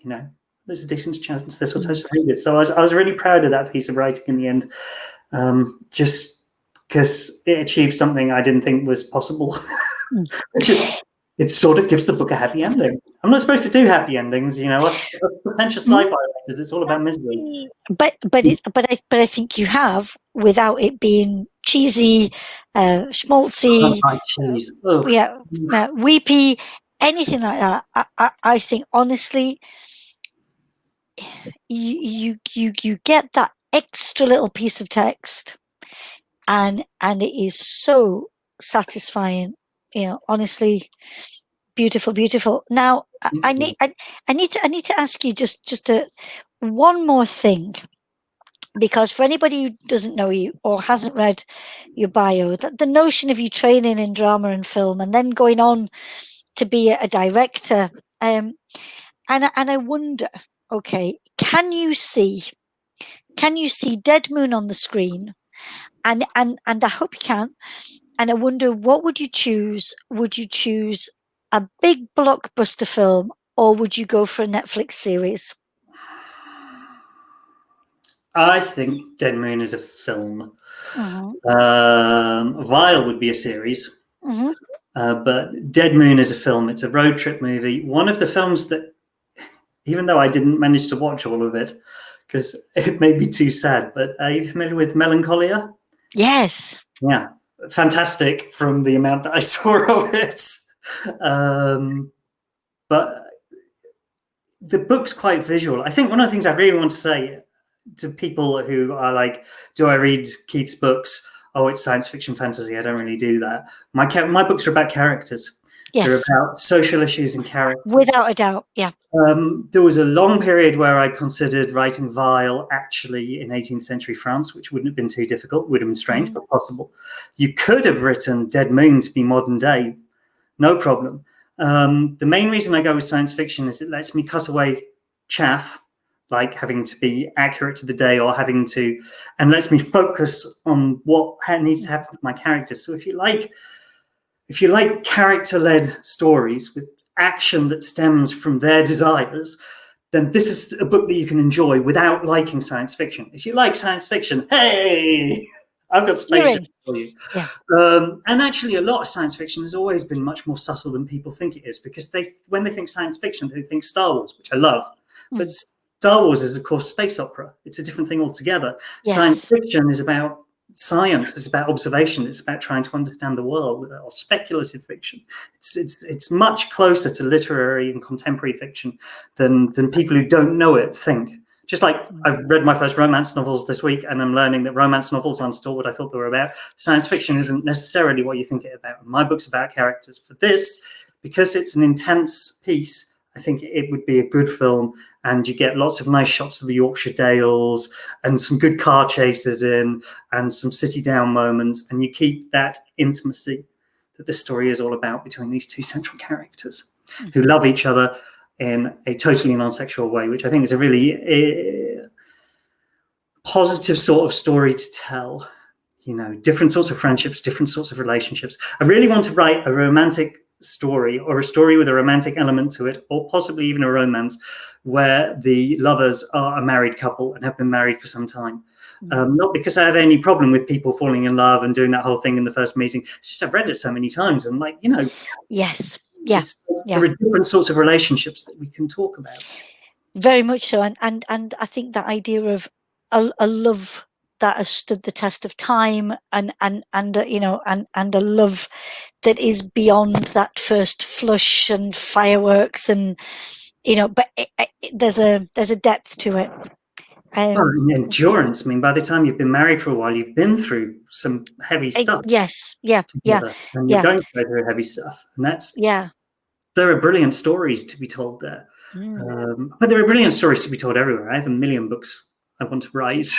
there's a decent chance this will touch the reader. So I was really proud of that piece of writing in the end, just because it achieved something I didn't think was possible. It sort of gives the book a happy ending. I'm not supposed to do happy endings, us potential sci-fi writers. It's all about misery. But I think you have, without it being cheesy, schmaltzy, weepy, anything like that. I think honestly, you get that extra little piece of text, and it is so satisfying. Honestly, beautiful. Now, I need to ask you just one more thing, because for anybody who doesn't know you or hasn't read your bio, the notion of you training in drama and film and then going on to be a director, and I wonder, okay, can you see Dead Moon on the screen? And I hope you can. And I wonder, what would you choose? Would you choose a big blockbuster film, or would you go for a Netflix series? I think Dead Moon is a film. Vile would be a series. But Dead Moon is a film. It's a road trip movie. One of the films that, even though I didn't manage to watch all of it because it made me too sad, but are you familiar with Melancholia? Yes. Yeah. Fantastic from the amount that I saw of it. But the book's quite visual. I think one of the things I really want to say to people who are like, do I read Keith's books? Oh, it's science fiction fantasy. I don't really do that. My books are about characters. Yes. They're about social issues and characters. Without a doubt, yeah. There was a long period where I considered writing Vile actually in 18th century France, which wouldn't have been too difficult. Would have been strange, but possible. You could have written Dead Moon to be modern day. No problem. The main reason I go with science fiction is it lets me cut away chaff, like having to be accurate to the day or and lets me focus on what needs to happen with my characters. So if you like character-led stories with action that stems from their desires, then this is a book that you can enjoy without liking science fiction. If you like science fiction, hey, I've got You're spaceships in. for you. Yeah. And actually, a lot of science fiction has always been much more subtle than people think it is, because when they think science fiction, they think Star Wars, which I love. But Star Wars is, of course, space opera. It's a different thing altogether. Science Yes. fiction is about science. It's about observation. It's about trying to understand the world. Or speculative fiction. It's much closer to literary and contemporary fiction than people who don't know it think. Just like I've read my first romance novels this week, and I'm learning that romance novels aren't still what I thought they were about. Science fiction isn't necessarily what you think it about. My book's about characters. For this, because it's an intense piece, I think it would be a good film, and you get lots of nice shots of the Yorkshire Dales and some good car chases in and some city down moments, and you keep that intimacy that this story is all about between these two central characters who love each other in a totally non-sexual way, which I think is a really positive sort of story to tell. You know, different sorts of friendships, different sorts of relationships. I really want to write a romantic story, or a story with a romantic element to it, or possibly even a romance where the lovers are a married couple and have been married for some time. Not because I have any problem with people falling in love and doing that whole thing in the first meeting. It's just I've read it so many times, and like, you know, Yes. Yeah. There are different sorts of relationships that we can talk about. Very much so, and I think that idea of a love that has stood the test of time, and you know, and a love that is beyond that first flush and fireworks, and you know, but there's a depth to it. Endurance. I mean, by the time you've been married for a while, you've been through some heavy stuff. Yes, yeah, together, and you're going to go through heavy stuff, and there are brilliant stories to be told there. But there are brilliant stories to be told everywhere. I have a million books I want to write.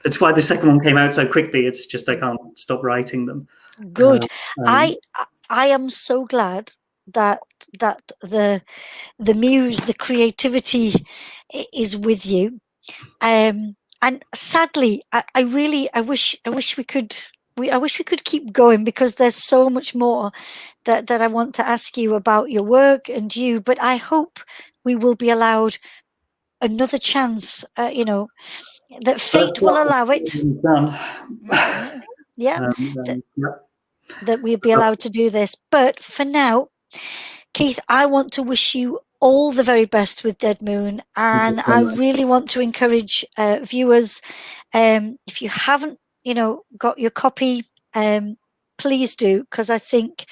That's why the second one came out so quickly. It's just I can't stop writing them. Good. I am so glad that the muse, the creativity is with you. And sadly, I wish we could. I wish we could keep going, because there's so much more that I want to ask you about your work and you. But I hope we will be allowed another chance. You know, that fate will allow it. Yeah, that we'll be allowed to do this. But for now, Keith, I want to wish you all the very best with Dead Moon, and I really want to encourage viewers, if you haven't, you know, got your copy, please do, because I think,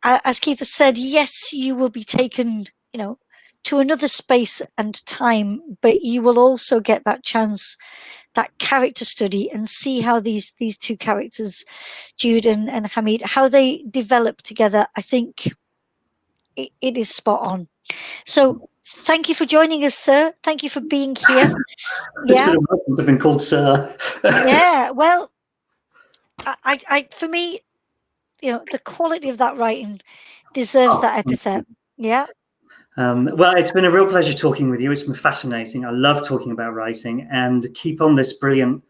as Keith has said, yes, you will be taken, you know, to another space and time, but you will also get that chance, that character study, and see how these two characters, Jude and Hamid, how they develop together. I think it is spot on. So thank you for joining us, sir. Thank you for being here. It's been a welcome to have been called sir. Yeah, well, I for me, you know, the quality of that writing deserves that epithet. Yeah. Well, it's been a real pleasure talking with you. It's been fascinating. I love talking about writing, and keep on this brilliant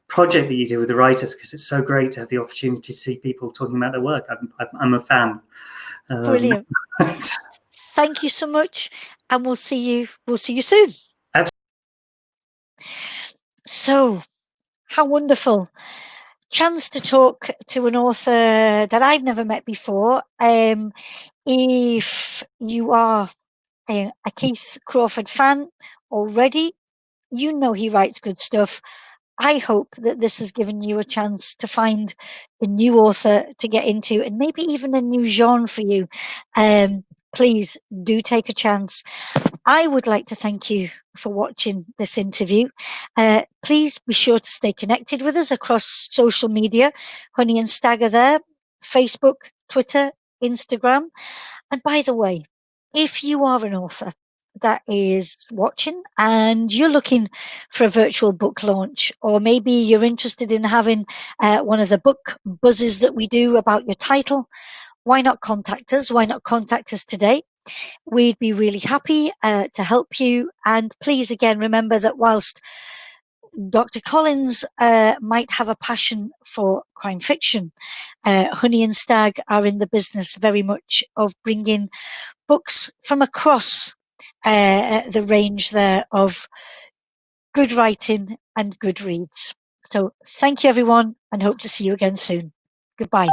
project that you do with the writers, because it's so great to have the opportunity to see people talking about their work. I'm a fan. Brilliant. Thank you so much, and we'll see you soon. Absolutely. So, how wonderful. Chance to talk to an author that I've never met before. If you are a Keith Crawford fan already, you know he writes good stuff. I hope that this has given you a chance to find a new author to get into, and maybe even a new genre for you. Please do take a chance. I would like to thank you for watching this interview. Please be sure to stay connected with us across social media. Honey and Stag are there, Facebook, Twitter, Instagram. And by the way, if you are an author that is watching and you're looking for a virtual book launch, or maybe you're interested in having one of the book buzzes that we do about your title, why not contact us? Why not contact us today? We'd be really happy to help you. And please, again, remember that whilst Dr. Collins might have a passion for crime fiction, Honey and Stag are in the business very much of bringing books from across the range there of good writing and good reads. So thank you, everyone, and hope to see you again soon. Goodbye.